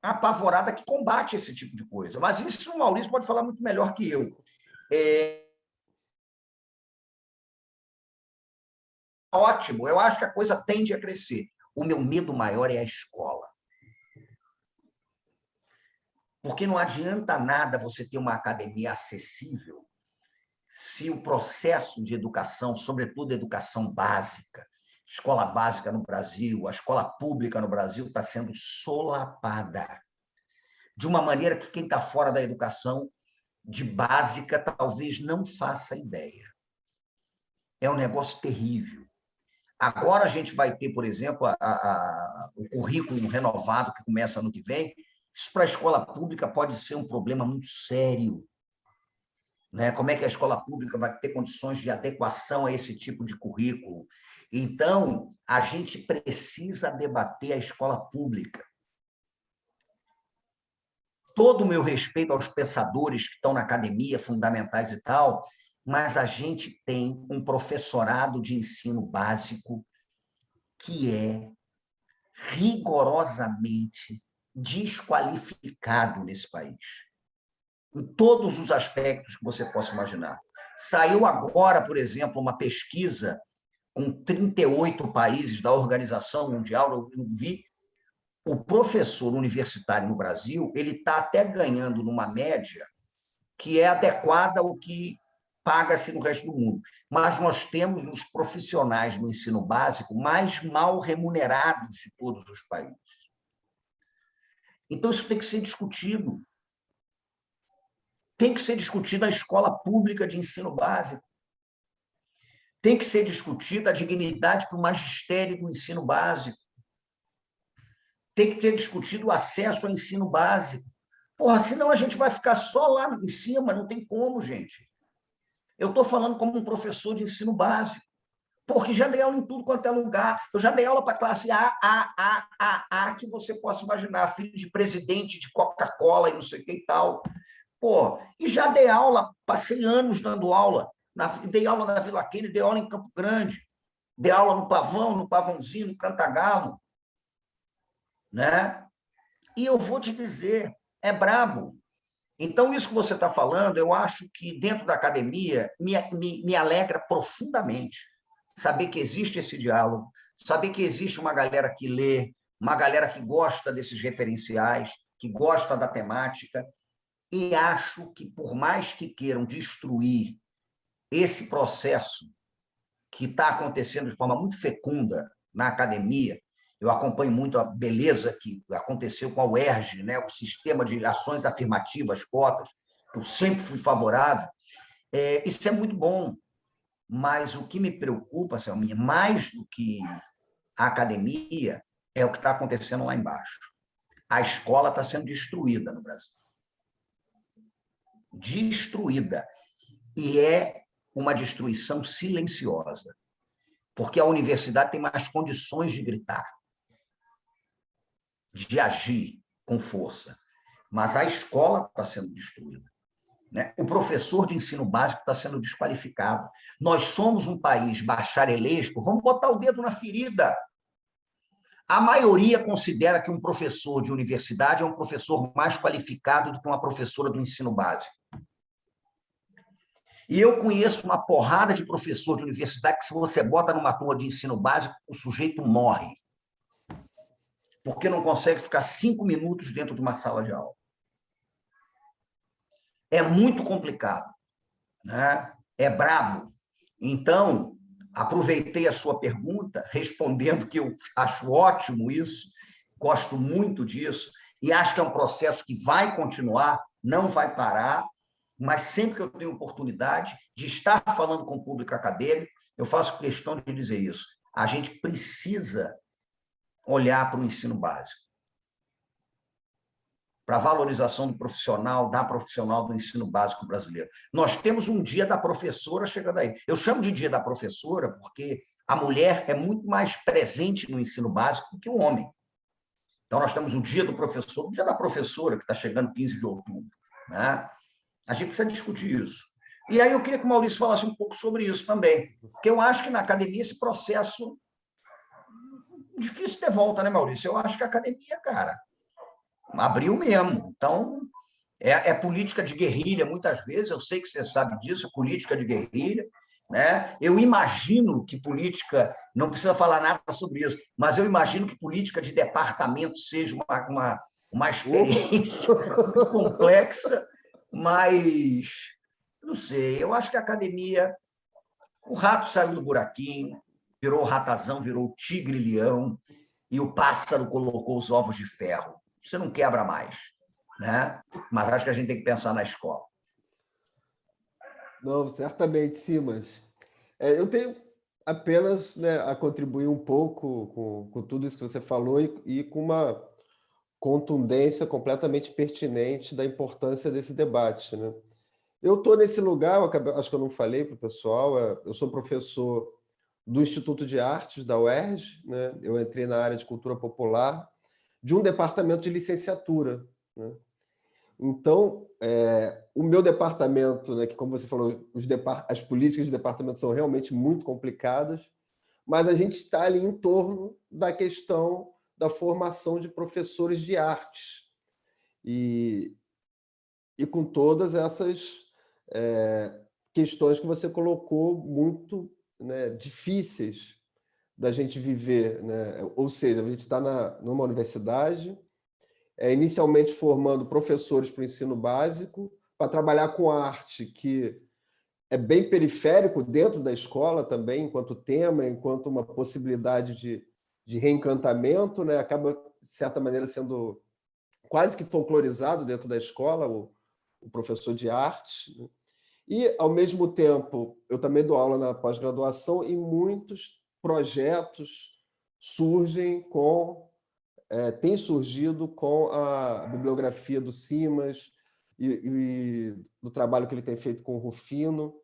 apavorada, que combate esse tipo de coisa. Mas isso o Maurício pode falar muito melhor que eu. Ótimo, eu acho que a coisa tende a crescer. O meu medo maior é a escola. Porque não adianta nada você ter uma academia acessível se o processo de educação, sobretudo a educação básica, escola básica no Brasil, a escola pública no Brasil está sendo solapada de uma maneira que quem está fora da educação de básica talvez não faça ideia. É um negócio terrível. Agora a gente vai ter, por exemplo, o currículo renovado que começa ano que vem. Isso para a escola pública pode ser um problema muito sério, né? Como é que a escola pública vai ter condições de adequação a esse tipo de currículo? Então, a gente precisa debater a escola pública. Todo o meu respeito aos pensadores que estão na academia, fundamentais e tal, mas a gente tem um professorado de ensino básico que é rigorosamente desqualificado nesse país, em todos os aspectos que você possa imaginar. Saiu agora, por exemplo, uma pesquisa com 38 países da Organização Mundial, eu vi, o professor universitário no Brasil, ele está até ganhando numa média que é adequada ao que paga-se no resto do mundo. Mas nós temos os profissionais do ensino básico mais mal remunerados de todos os países. Então, isso tem que ser discutido. Tem que ser discutida a escola pública de ensino básico. Tem que ser discutida a dignidade para o magistério do ensino básico. Tem que ser discutido o acesso ao ensino básico. Porra, senão a gente vai ficar só lá em cima, não tem como, gente. Eu estou falando como um professor de ensino básico. Porque já dei aula em tudo quanto é lugar. Eu já dei aula para a classe A, que você possa imaginar, filho de presidente de Coca-Cola e não sei o que e tal. Pô, e já dei aula, passei anos dando aula. Dei aula na Vila Kennedy, dei aula em Campo Grande, dei aula no Pavão, no Pavãozinho, no Cantagalo. Né? E eu vou te dizer, é brabo. Então, isso que você está falando, eu acho que dentro da academia me alegra profundamente saber que existe esse diálogo, saber que existe uma galera que lê, uma galera que gosta desses referenciais, que gosta da temática, e acho que, por mais que queiram destruir esse processo que está acontecendo de forma muito fecunda na academia, eu acompanho muito a beleza que aconteceu com a UERJ, né? O sistema de ações afirmativas, cotas, que eu sempre fui favorável. Isso é muito bom, mas o que me preocupa, Selminha, mais do que a academia, é o que está acontecendo lá embaixo. A escola está sendo destruída no Brasil. Destruída. E é uma destruição silenciosa, porque a universidade tem mais condições de gritar, de agir com força, mas a escola está sendo destruída. Né? O professor de ensino básico está sendo desqualificado. Nós somos um país bacharelesco, vamos botar o dedo na ferida. A maioria considera que um professor de universidade é um professor mais qualificado do que uma professora do ensino básico. E eu conheço uma porrada de professor de universidade que, se você bota numa turma de ensino básico, o sujeito morre, porque não consegue ficar 5 minutos dentro de uma sala de aula. É muito complicado, né? É brabo. Então, aproveitei a sua pergunta, respondendo que eu acho ótimo isso, gosto muito disso, e acho que é um processo que vai continuar, não vai parar, mas sempre que eu tenho oportunidade de estar falando com o público acadêmico, eu faço questão de dizer isso. A gente precisa olhar para o ensino básico, para a valorização do profissional, da profissional do ensino básico brasileiro. Nós temos um dia da professora chegando aí. Eu chamo de dia da professora porque a mulher é muito mais presente no ensino básico do que o homem. Então, nós temos o dia do professor, o dia da professora, que está chegando 15 de outubro. Né? A gente precisa discutir isso. E aí eu queria que o Maurício falasse um pouco sobre isso também, porque eu acho que na academia esse processo difícil ter volta, né, Maurício? Eu acho que a academia, cara, abriu mesmo. Então, é política de guerrilha, muitas vezes, eu sei que você sabe disso, política de guerrilha. Né? Eu imagino que política, não precisa falar nada sobre isso, mas eu imagino que política de departamento seja uma experiência muito complexa, mas, não sei, eu acho que a academia, o rato saiu do buraquinho, virou o ratazão, virou o tigre-leão, e o pássaro colocou os ovos de ferro. Você não quebra mais, né? Mas acho que a gente tem que pensar na escola. Não, certamente, Simas. Eu tenho apenas, né, a contribuir um pouco com tudo isso que você falou e com uma contundência completamente pertinente da importância desse debate. Né? Eu estou nesse lugar, acho que eu não falei para o pessoal, eu sou professor do Instituto de Artes da UERJ, né? Eu entrei na área de cultura popular, de um departamento de licenciatura. Né? Então, o meu departamento, né, que, como você falou, as políticas de departamento são realmente muito complicadas, mas a gente está ali em torno da questão da formação de professores de artes. E com todas essas questões que você colocou muito, né, difíceis da gente viver. Né? Ou seja, a gente está numa universidade, inicialmente formando professores para o ensino básico, para trabalhar com arte, que é bem periférico dentro da escola também, enquanto tema, enquanto uma possibilidade de reencantamento, né? Acaba, de certa maneira, sendo quase que folclorizado dentro da escola, o professor de arte. Né? E, ao mesmo tempo, eu também dou aula na pós-graduação e muitos projetos têm surgido com a bibliografia do Simas e do trabalho que ele tem feito com o Rufino.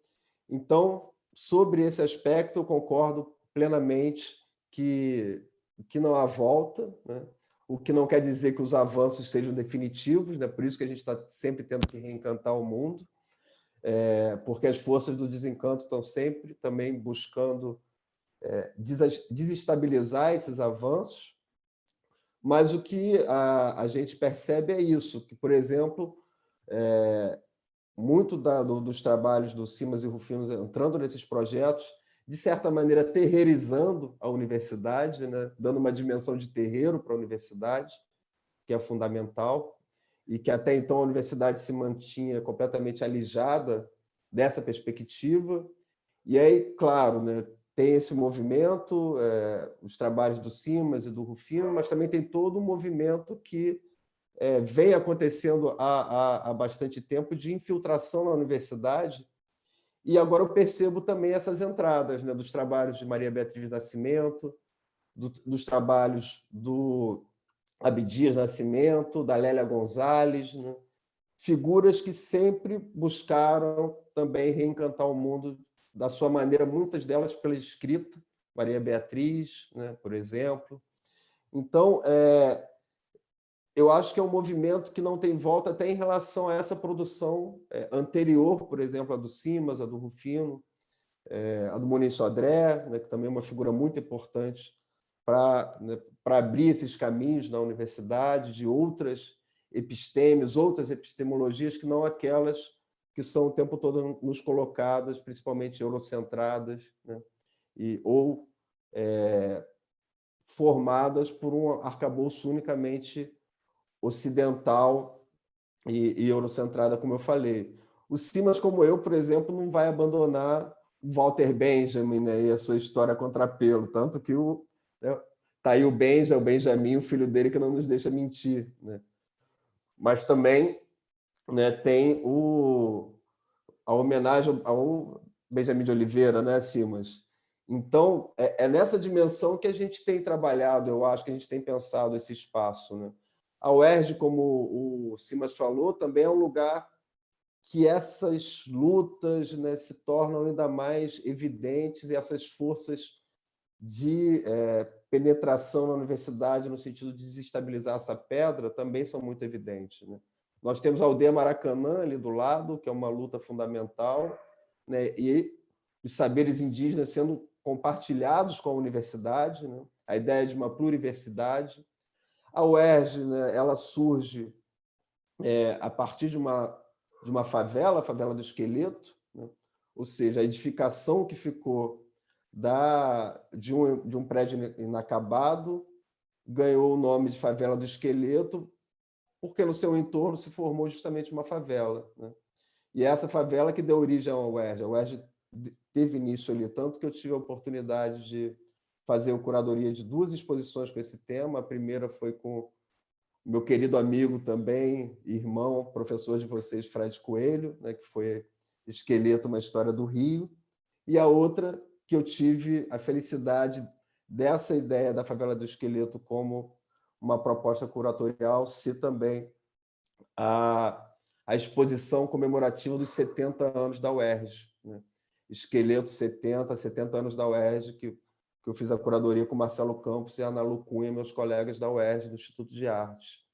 Então, sobre esse aspecto, eu concordo plenamente que não há volta, né? O que não quer dizer que os avanços sejam definitivos, né? Por isso que a gente está sempre tendo que reencantar o mundo, porque as forças do desencanto estão sempre também buscando desestabilizar esses avanços, mas o que a gente percebe é isso, que, por exemplo, muito dos trabalhos do Simas e Rufino entrando nesses projetos, de certa maneira terreirizando a universidade, né? Dando uma dimensão de terreiro para a universidade, que é fundamental, e que até então a universidade se mantinha completamente alijada dessa perspectiva. E aí, claro, né, tem esse movimento, os trabalhos do Simas e do Rufino, mas também tem todo um movimento que vem acontecendo há bastante tempo de infiltração na universidade, e agora eu percebo também essas entradas, né, dos trabalhos de Maria Beatriz Nascimento, dos trabalhos do Abdias Nascimento, da Lélia Gonzalez, né, figuras que sempre buscaram também reencantar o mundo da sua maneira, muitas delas pela escrita, Maria Beatriz, né, por exemplo. Então, eu acho que é um movimento que não tem volta até em relação a essa produção anterior, por exemplo, a do Simas, a do Rufino, a do Muniz Sodré, né, que também é uma figura muito importante para abrir esses caminhos na universidade, de outras epistemes, outras epistemologias que não aquelas que são o tempo todo nos colocadas, principalmente eurocentradas, né, ou formadas por um arcabouço unicamente ocidental e eurocentrada, como eu falei. O Simas, como eu, por exemplo, não vai abandonar o Walter Benjamin, né, e a sua história contrapelo, tanto que tá aí o Benjamin, o filho dele, que não nos deixa mentir, né? Mas também, né, tem a homenagem ao Benjamin de Oliveira, né, Simas? Então, é nessa dimensão que a gente tem trabalhado, eu acho que a gente tem pensado esse espaço, né? A UERJ, como o Simas falou, também é um lugar que essas lutas, né, se tornam ainda mais evidentes, e essas forças de penetração na universidade, no sentido de desestabilizar essa pedra, também são muito evidentes, né? Nós temos a Aldeia Maracanã ali do lado, que é uma luta fundamental, né, e os saberes indígenas sendo compartilhados com a universidade, né? A ideia de uma pluriversidade. A UERJ, né, ela surge a partir de uma favela, a favela do Esqueleto, né? Ou seja, a edificação que ficou de um prédio inacabado ganhou o nome de Favela do Esqueleto, porque no seu entorno se formou justamente uma favela, né? E essa favela que deu origem ao UERJ. A UERJ teve início ali, tanto que eu tive a oportunidade de fazer a curadoria de 2 exposições com esse tema. A primeira foi com meu querido amigo também, irmão, professor de vocês, Fred Coelho, né, que foi Esqueleto, uma história do Rio. E a outra, que eu tive a felicidade dessa ideia da Favela do Esqueleto como uma proposta curatorial, ser também a exposição comemorativa dos 70 anos da UERJ, né? Esqueleto 70 anos da UERJ, que eu fiz a curadoria com Marcelo Campos e Ana Lu Cunha, meus colegas da UERJ, do Instituto de Artes.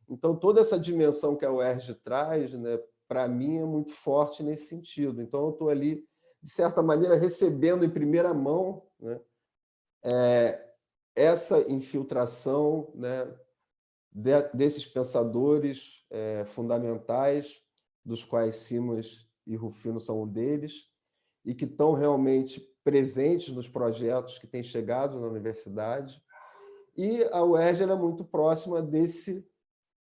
Então, toda essa dimensão que a UERJ traz, né, para mim, é muito forte nesse sentido. Então, eu estou ali, de certa maneira, recebendo em primeira mão, né, essa infiltração, né, desses pensadores fundamentais, dos quais Simas e Rufino são um deles, e que estão realmente presentes nos projetos que têm chegado na universidade. E a UERJ é muito próxima desse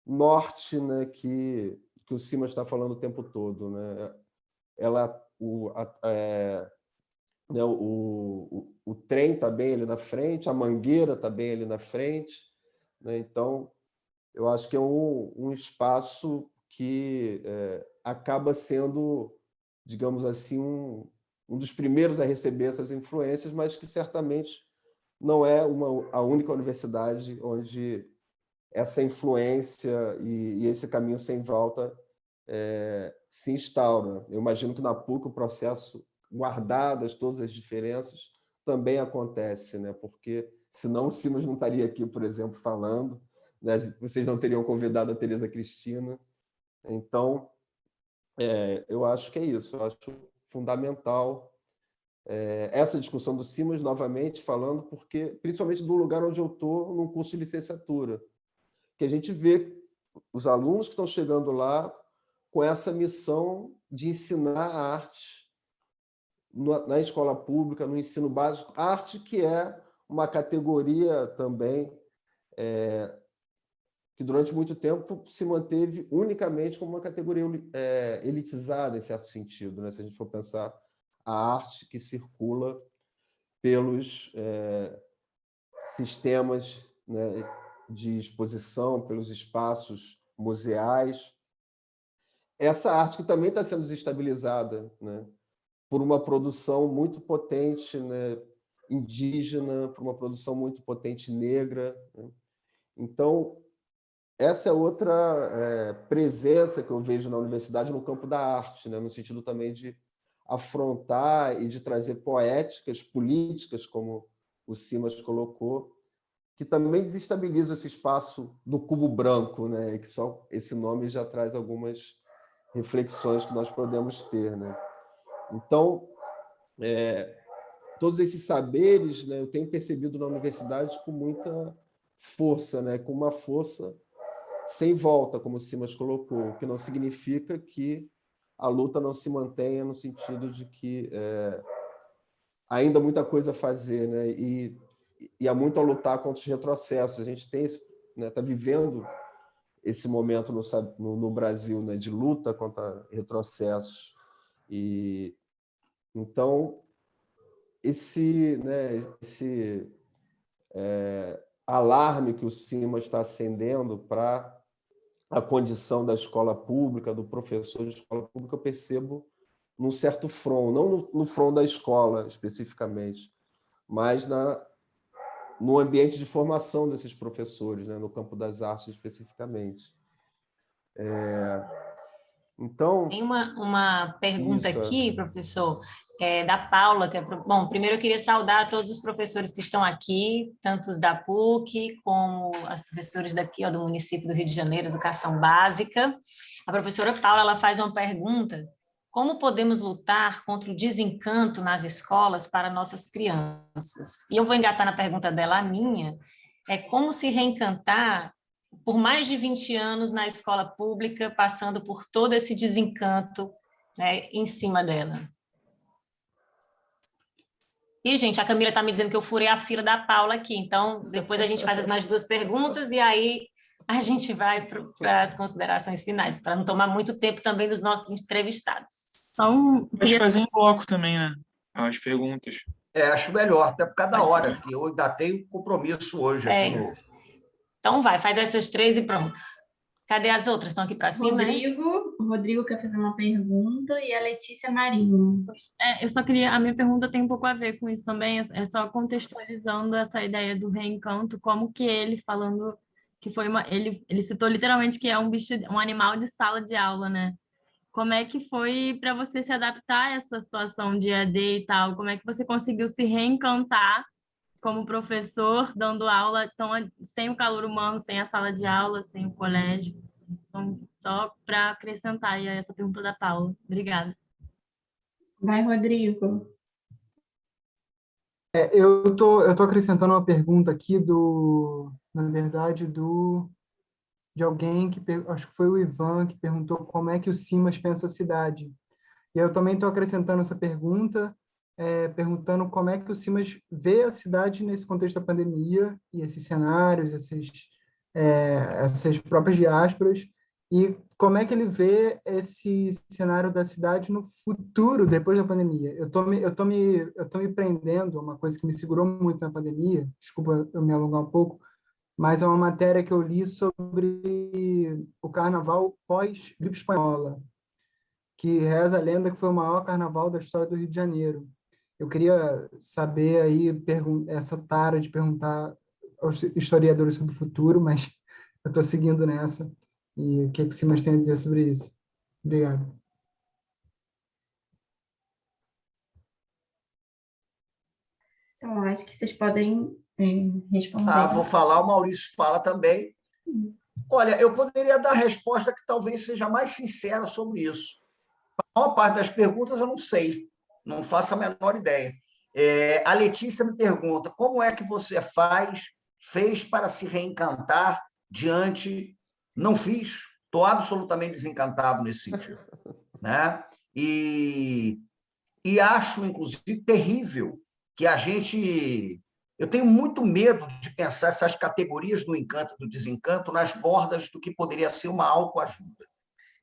norte, né, que o Simas está falando o tempo todo, né? O trem está bem ali na frente, a mangueira está bem ali na frente, né? Então, eu acho que é um espaço que acaba sendo, digamos assim, um dos primeiros a receber essas influências, mas que certamente não é a única universidade onde essa influência e esse caminho sem volta se instaura. Eu imagino que na PUC o processo guardadas todas as diferenças, também acontece, né? Porque senão o Simas não estaria aqui, por exemplo, falando, né? Vocês não teriam convidado a Tereza Cristina. Então, eu acho que é isso, eu acho fundamental essa discussão do Simas, novamente falando, porque principalmente do lugar onde eu estou, num curso de licenciatura, que a gente vê os alunos que estão chegando lá com essa missão de ensinar a arte na escola pública, no ensino básico, arte que é uma categoria também que durante muito tempo se manteve unicamente como uma categoria elitizada, em certo sentido, né? Se a gente for pensar a arte que circula pelos sistemas, né, de exposição, pelos espaços museais. Essa arte que também está sendo desestabilizada, né, por uma produção muito potente, né, indígena, por uma produção muito potente negra, né? Então, essa é outra presença que eu vejo na universidade no campo da arte, né, no sentido também de afrontar e de trazer poéticas, políticas, como o Simas colocou, que também desestabiliza esse espaço do cubo branco, né? Que só esse nome já traz algumas reflexões que nós podemos ter, né? Então, todos esses saberes, né, eu tenho percebido na universidade com muita força, né? Com uma força sem volta, como o Simas colocou, o que não significa que a luta não se mantenha no sentido de que ainda há muita coisa a fazer, né? E há muito a lutar contra os retrocessos. A gente tem tá vivendo esse momento no Brasil, né, de luta contra retrocessos. E então esse alarme que o Simas está acendendo para a condição da escola pública, do professor de escola pública, eu percebo num certo front, não no front da escola especificamente, mas no ambiente de formação desses professores, né, no campo das artes especificamente. Então, Tem uma pergunta isso aqui, professor, da Paula, bom, primeiro eu queria saudar todos os professores que estão aqui, tanto os da PUC, como as professoras daqui, ó, do município do Rio de Janeiro, Educação Básica. A professora Paula, ela faz uma pergunta: como podemos lutar contra o desencanto nas escolas para nossas crianças? E eu vou engatar na pergunta dela, a minha, como se reencantar por mais de 20 anos na escola pública, passando por todo esse desencanto, né, em cima dela. E, gente, a Camila está me dizendo que eu furei a fila da Paula aqui, então depois a gente faz as mais duas perguntas e aí a gente vai para as considerações finais, para não tomar muito tempo também dos nossos entrevistados. Pode fazer em bloco também, né? As perguntas. Acho melhor, até por causa da Pode hora, ser. que eu ainda tenho compromisso hoje aqui no... Então vai, faz essas três e pronto. Cadê as outras? Estão aqui para cima, né? O Rodrigo quer fazer uma pergunta e a Letícia Marinho. Eu só queria, a minha pergunta tem um pouco a ver com isso também, é só contextualizando essa ideia do reencanto, como que ele falando que foi ele citou literalmente que é um bicho, um animal de sala de aula, né? Como é que foi para você se adaptar a essa situação de EAD e tal? Como é que você conseguiu se reencantar como professor, dando aula sem o calor humano, sem a sala de aula, sem o colégio? Então, só para acrescentar aí a essa pergunta da Paula. Obrigada. Vai, Rodrigo. Eu tô acrescentando uma pergunta aqui na verdade, de alguém acho que foi o Ivan, que perguntou como é que o Simas pensa a cidade. E eu também estou acrescentando essa pergunta, perguntando como é que o Simas vê a cidade nesse contexto da pandemia e esses cenários, essas próprias diásporas, e como é que ele vê esse cenário da cidade no futuro, depois da pandemia. Eu tô me prendendo a uma coisa que me segurou muito na pandemia, desculpa eu me alongar um pouco, mas é uma matéria que eu li sobre o carnaval pós-gripe espanhola, que reza a lenda que foi o maior carnaval da história do Rio de Janeiro. Eu queria saber aí essa tara de perguntar aos historiadores sobre o futuro, mas eu estou seguindo nessa. E o que o Simas tem a dizer sobre isso? Obrigado. Então, acho que vocês podem responder. Vou falar, o Maurício fala também. Olha, eu poderia dar a resposta que talvez seja mais sincera sobre isso. A maior parte das perguntas eu não sei, não faço a menor ideia. A Letícia me pergunta, como é que você fez para se reencantar diante... Não fiz, estou absolutamente desencantado nesse sentido. Né? E acho, inclusive, terrível que a gente... Eu tenho muito medo de pensar essas categorias do encanto e do desencanto nas bordas do que poderia ser uma autoajuda.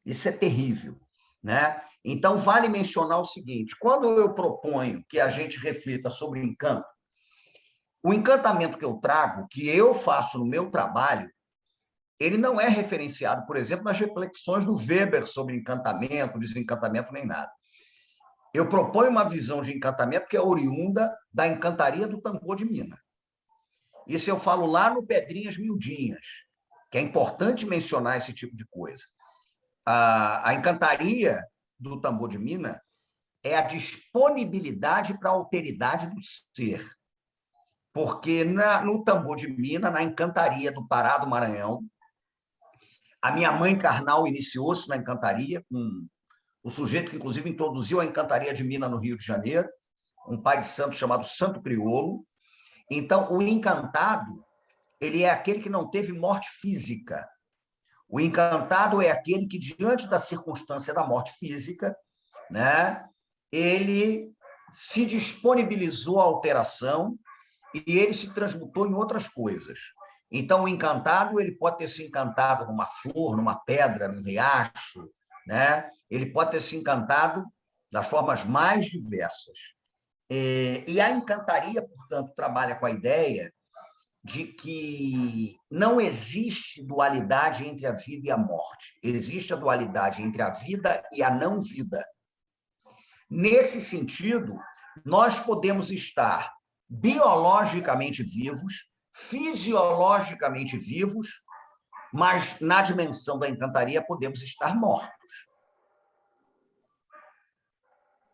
Isso é terrível. Né? Então, vale mencionar o seguinte, quando eu proponho que a gente reflita sobre o encanto, o encantamento que eu trago, que eu faço no meu trabalho, ele não é referenciado, por exemplo, nas reflexões do Weber sobre encantamento, desencantamento, nem nada. Eu proponho uma visão de encantamento que é oriunda da encantaria do tambor de Minas. Isso eu falo lá no Pedrinhas Miudinhas, que é importante mencionar esse tipo de coisa. A encantaria do tambor de Minas é a disponibilidade para a alteridade do ser. Porque no tambor de Minas, na encantaria do Pará do Maranhão, a minha mãe carnal iniciou-se na encantaria, com o sujeito que, inclusive, introduziu a encantaria de Minas no Rio de Janeiro, um pai de santo chamado Santo Crioulo. Então, o encantado, ele é aquele que não teve morte física. O encantado é aquele que, diante da circunstância da morte física, né, ele se disponibilizou à alteração e ele se transmutou em outras coisas. Então, o encantado, ele pode ter se encantado numa flor, numa pedra, num riacho, né? Ele pode ter se encantado das formas mais diversas. E a encantaria, portanto, trabalha com a ideia de que não existe dualidade entre a vida e a morte. Existe a dualidade entre a vida e a não-vida. Nesse sentido, nós podemos estar biologicamente vivos, fisiologicamente vivos, mas na dimensão da encantaria podemos estar mortos.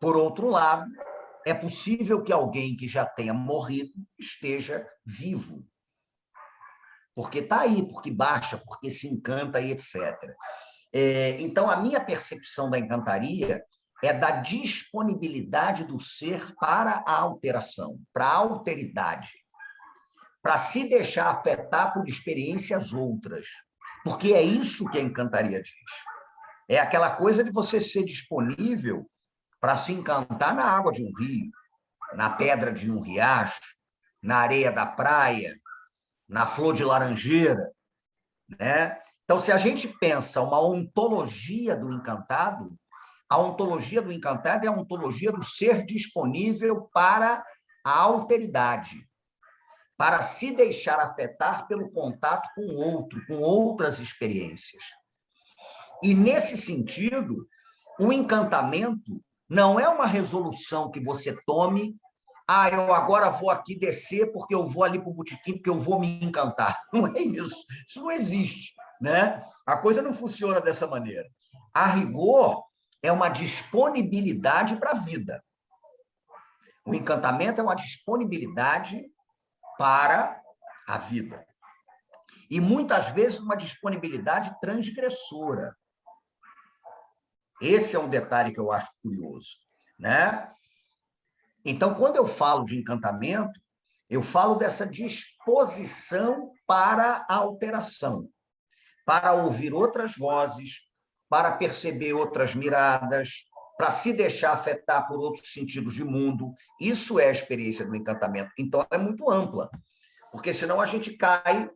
Por outro lado, é possível que alguém que já tenha morrido esteja vivo. Porque está aí, porque baixa, porque se encanta e etc. Então, a minha percepção da encantaria é da disponibilidade do ser para a alteração, para a alteridade, para se deixar afetar por experiências outras. Porque é isso que a encantaria diz. É aquela coisa de você ser disponível para se encantar na água de um rio, na pedra de um riacho, na areia da praia, na flor de laranjeira, né? Então, se a gente pensa uma ontologia do encantado, a ontologia do encantado é a ontologia do ser disponível para a alteridade, para se deixar afetar pelo contato com o outro, com outras experiências. E, nesse sentido, o encantamento não é uma resolução que você tome, eu agora vou aqui descer porque eu vou ali para o botequim, porque eu vou me encantar. Não é isso. Isso não existe, né? A coisa não funciona dessa maneira. A rigor, é uma disponibilidade para a vida. O encantamento é uma disponibilidade para a vida. E, muitas vezes, uma disponibilidade transgressora. Esse é um detalhe que eu acho curioso, né? Então, quando eu falo de encantamento, eu falo dessa disposição para a alteração, para ouvir outras vozes, para perceber outras miradas, para se deixar afetar por outros sentidos de mundo. Isso é a experiência do encantamento. Então, é muito ampla, porque senão a gente cai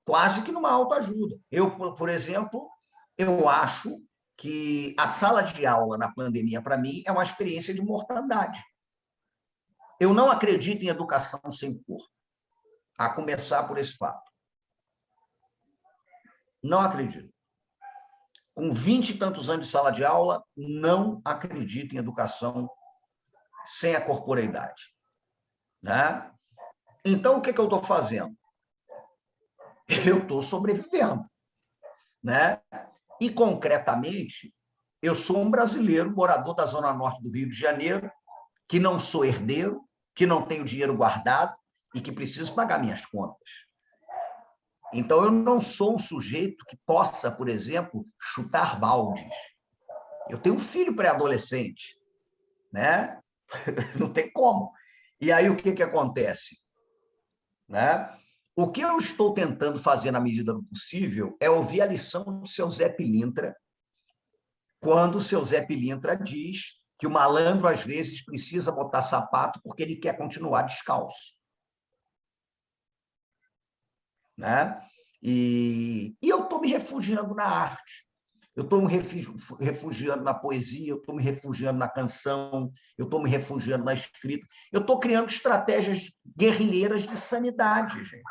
quase que numa autoajuda. Eu, por exemplo, eu acho que a sala de aula na pandemia, para mim, é uma experiência de mortandade. Eu não acredito em educação sem corpo, a começar por esse fato. Não acredito. Com 20 e tantos anos de sala de aula, não acredito em educação sem a corporeidade. Né? Então, o que eu estou fazendo? Eu estou sobrevivendo. Né? E, concretamente, eu sou um brasileiro, morador da Zona Norte do Rio de Janeiro, que não sou herdeiro, que não tenho dinheiro guardado e que preciso pagar minhas contas. Então, eu não sou um sujeito que possa, por exemplo, chutar baldes. Eu tenho um filho pré-adolescente, né? Não tem como. E aí, o que acontece? Né? O que eu estou tentando fazer na medida do possível é ouvir a lição do seu Zé Pilintra, quando o seu Zé Pilintra diz que o malandro, às vezes, precisa botar sapato porque ele quer continuar descalço. Né? E eu estou me refugiando na arte, eu estou me refugiando na poesia, eu estou me refugiando na canção, eu estou me refugiando na escrita, eu estou criando estratégias guerrilheiras de sanidade, gente.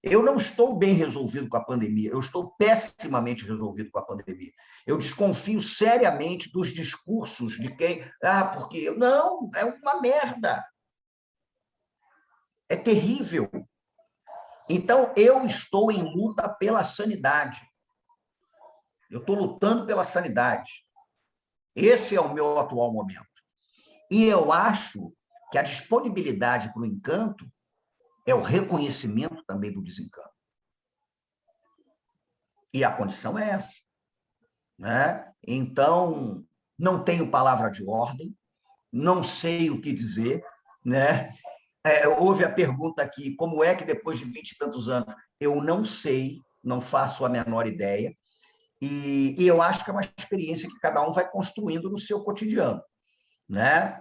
Eu não estou bem resolvido com a pandemia, eu estou pessimamente resolvido com a pandemia. Eu desconfio seriamente dos discursos de quem... porque... Não, é uma merda. É terrível. Então, eu estou em luta pela sanidade. Eu estou lutando pela sanidade. Esse é o meu atual momento. E eu acho que a disponibilidade para o encanto é o reconhecimento também do desencanto. E a condição é essa. Né? Então, não tenho palavra de ordem, não sei o que dizer. Né? Houve a pergunta aqui, como é que depois de 20 e tantos anos? Eu não sei, não faço a menor ideia. E eu acho que é uma experiência que cada um vai construindo no seu cotidiano. Né?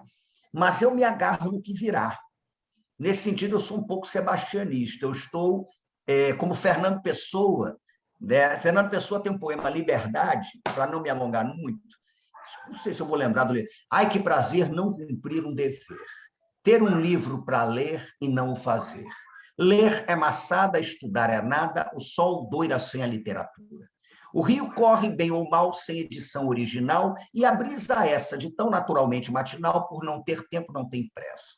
Mas eu me agarro no que virá. Nesse sentido, eu sou um pouco sebastianista. Eu estou como Fernando Pessoa. Né? Fernando Pessoa tem um poema Liberdade, para não me alongar muito. Não sei se eu vou lembrar do livro. Ai, que prazer não cumprir um dever. Ter um livro para ler e não o fazer. Ler é maçada, estudar é nada, o sol doira sem a literatura. O rio corre bem ou mal sem edição original e a brisa essa de tão naturalmente matinal por não ter tempo não tem pressa.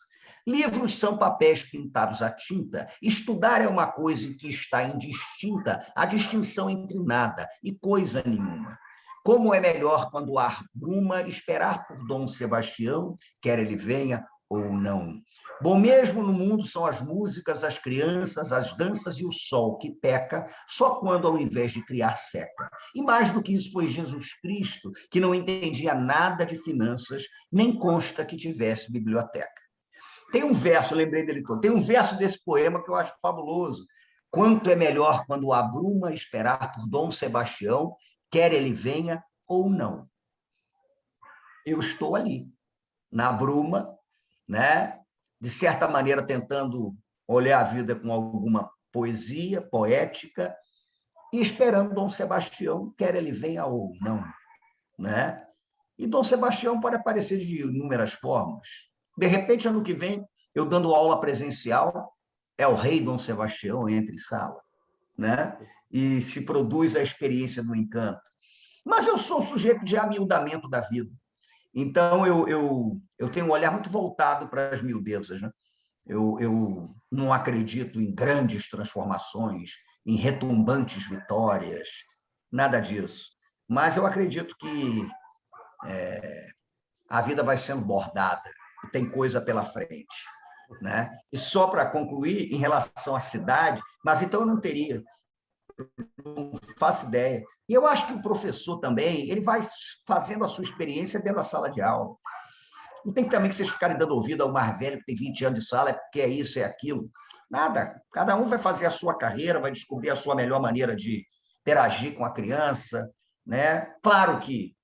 Livros são papéis pintados à tinta. Estudar é uma coisa que está indistinta, a distinção entre nada e coisa nenhuma. Como é melhor quando o ar bruma, esperar por Dom Sebastião, quer ele venha ou não. Bom mesmo no mundo são as músicas, as crianças, as danças e o sol que peca só quando, ao invés de criar, seca. E mais do que isso foi Jesus Cristo, que não entendia nada de finanças, nem consta que tivesse biblioteca. Tem um verso, lembrei dele todo, tem um verso desse poema que eu acho fabuloso. Quanto é melhor quando a bruma esperar por Dom Sebastião, quer ele venha ou não. Eu estou ali, na bruma, né? De certa maneira tentando olhar a vida com alguma poesia, poética, e esperando Dom Sebastião, quer ele venha ou não. Né? E Dom Sebastião pode aparecer de inúmeras formas. De repente, ano que vem, eu dando aula presencial, é o rei Dom Sebastião entre sala, né? E se produz a experiência do encanto. Mas eu sou um sujeito de amiudamento da vida. Então, eu tenho um olhar muito voltado para as miudezas. Né? Eu não acredito em grandes transformações, em retumbantes vitórias, nada disso. Mas eu acredito que a vida vai sendo bordada, tem coisa pela frente. Né? E só para concluir, em relação à cidade, mas então eu não teria, não faço ideia. E eu acho que o professor também, ele vai fazendo a sua experiência dentro da sala de aula. Não tem também que vocês ficarem dando ouvido ao mais velho que tem 20 anos de sala, é porque é isso, é aquilo. Nada. Cada um vai fazer a sua carreira, vai descobrir a sua melhor maneira de interagir com a criança. Né? Claro que,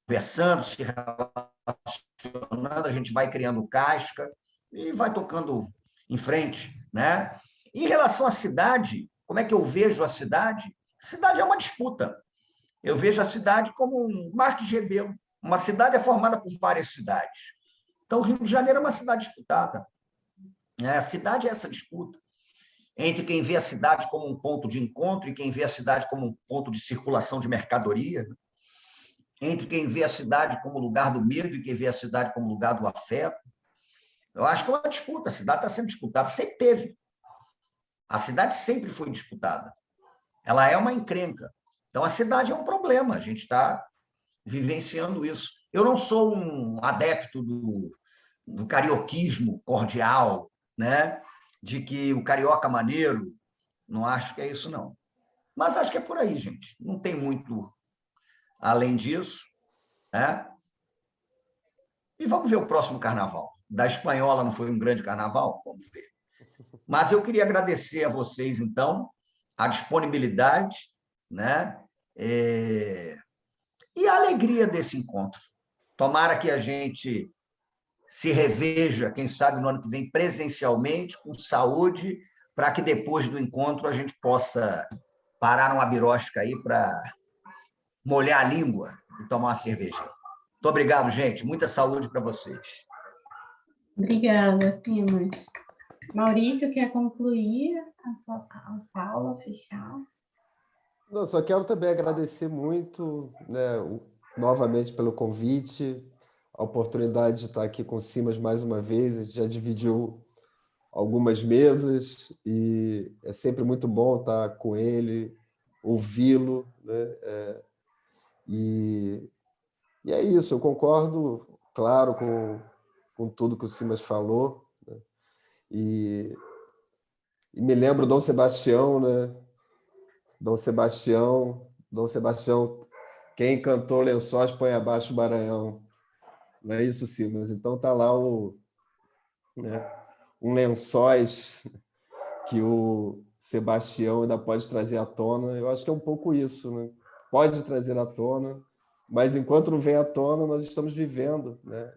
conversando, se relacionando, a gente vai criando casca e vai tocando em frente. Né? Em relação à cidade, como é que eu vejo a cidade? A cidade é uma disputa. Eu vejo a cidade como um Marques Rebelo. Uma cidade é formada por várias cidades. Então, o Rio de Janeiro é uma cidade disputada. A cidade é essa disputa entre quem vê a cidade como um ponto de encontro e quem vê a cidade como um ponto de circulação de mercadoria, entre quem vê a cidade como lugar do medo e quem vê a cidade como lugar do afeto. Eu acho que é uma disputa. A cidade está sendo disputada. Sempre teve. A cidade sempre foi disputada. Ela é uma encrenca. Então, a cidade é um problema. A gente está vivenciando isso. Eu não sou um adepto do carioquismo cordial, né? De que o carioca maneiro, não acho que é isso, não. Mas acho que é por aí, gente. Não tem muito além disso, né? E vamos ver o próximo carnaval. Da Espanhola não foi um grande carnaval? Vamos ver. Mas eu queria agradecer a vocês, então, a disponibilidade, né? E a alegria desse encontro. Tomara que a gente se reveja, quem sabe, no ano que vem, presencialmente, com saúde, para que depois do encontro a gente possa parar numa birosca aí para molhar a língua e tomar uma cervejinha. Muito obrigado, gente. Muita saúde para vocês. Obrigada, Simas. Maurício, quer concluir a sua fala, fechar? Não, só quero também agradecer muito, né, novamente pelo convite, a oportunidade de estar aqui com o Simas mais uma vez. A gente já dividiu algumas mesas e é sempre muito bom estar com ele, ouvi-lo, né? E é isso, eu concordo, claro, com tudo que o Simas falou, né? E me lembro Dom Sebastião, né? Dom Sebastião, quem cantou Lençóis põe abaixo o Maranhão. Não é isso, Simas? Então tá lá né, um Lençóis que o Sebastião ainda pode trazer à tona. Eu acho que é um pouco isso, né? Pode trazer à tona, mas enquanto não vem à tona, nós estamos vivendo, né,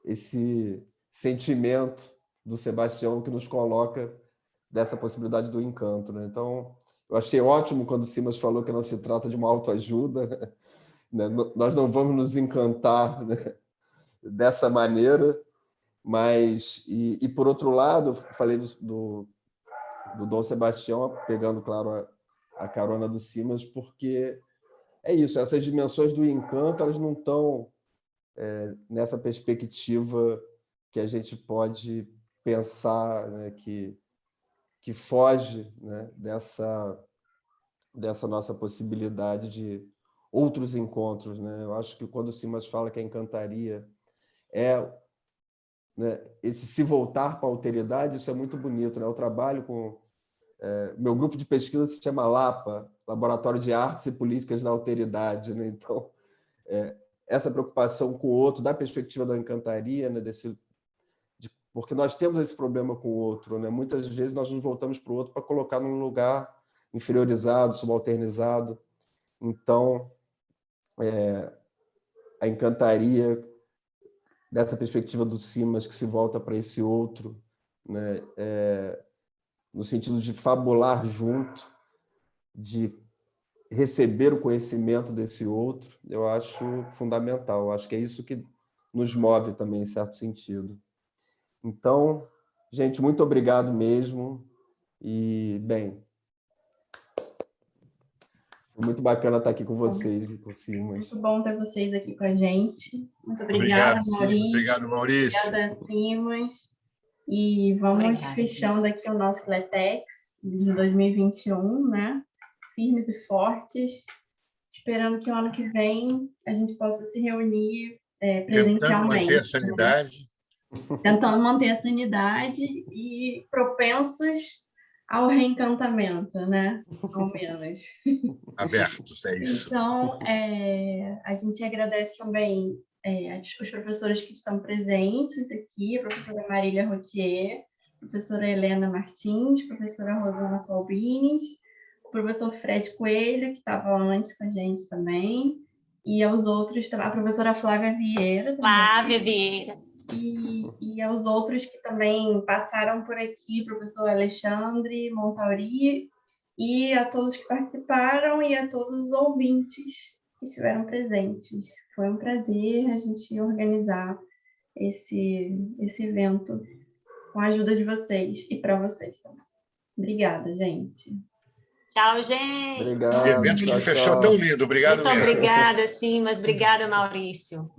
esse sentimento do Sebastião que nos coloca dessa possibilidade do encanto, né? Então, eu achei ótimo quando o Simas falou que não se trata de uma autoajuda, né? Nós não vamos nos encantar, né, dessa maneira, mas, e por outro lado, eu falei do Dom Sebastião, pegando, claro, a carona do Simas, porque é isso, essas dimensões do encanto, elas não estão nessa perspectiva que a gente pode pensar, né, que foge, né, dessa nossa possibilidade de outros encontros, né? Eu acho que quando o Simas fala que a encantaria né, esse se voltar para a alteridade, isso é muito bonito, né? Eu trabalho com... meu grupo de pesquisa se chama LAPA, Laboratório de Artes e Políticas da Alteridade, né? Então, essa preocupação com o outro, da perspectiva da encantaria, né, porque nós temos esse problema com o outro, né? Muitas vezes nós nos voltamos para o outro para colocar num lugar inferiorizado, subalternizado. Então, a encantaria dessa perspectiva do Simas que se volta para esse outro, né? No sentido de fabular junto, de receber o conhecimento desse outro, eu acho fundamental. Eu acho que é isso que nos move também, em certo sentido. Então, gente, muito obrigado mesmo. E, bem, foi muito bacana estar aqui com vocês e com o Simas. Muito bom ter vocês aqui com a gente. Muito obrigada, Maurício. Obrigado, Maurício. Obrigada, Simas. E vamos fechando aqui o nosso Cletex de 2021, né? Firmes e fortes, esperando que o ano que vem a gente possa se reunir presencialmente. Tentando manter a sanidade. Né? Tentando manter a sanidade e propensos ao reencantamento, né? Ao menos. Abertos, é isso. Então, a gente agradece também os professores que estão presentes aqui, a professora Marília Rotier, a professora Helena Martins, a professora Rosana Colbines, o professor Fred Coelho, que estava antes com a gente também, e aos outros, a professora Flávia Vieira. Flávia Vieira. E aos outros que também passaram por aqui, professor Alexandre Montauri, e a todos que participaram e a todos os ouvintes que estiveram presentes. Foi um prazer a gente organizar esse evento com a ajuda de vocês e para vocês também. Obrigada, gente. Tchau, gente. Obrigado. Que evento que fechou tão lindo. Obrigado mesmo. Muito obrigada, Simas. Obrigada, Maurício.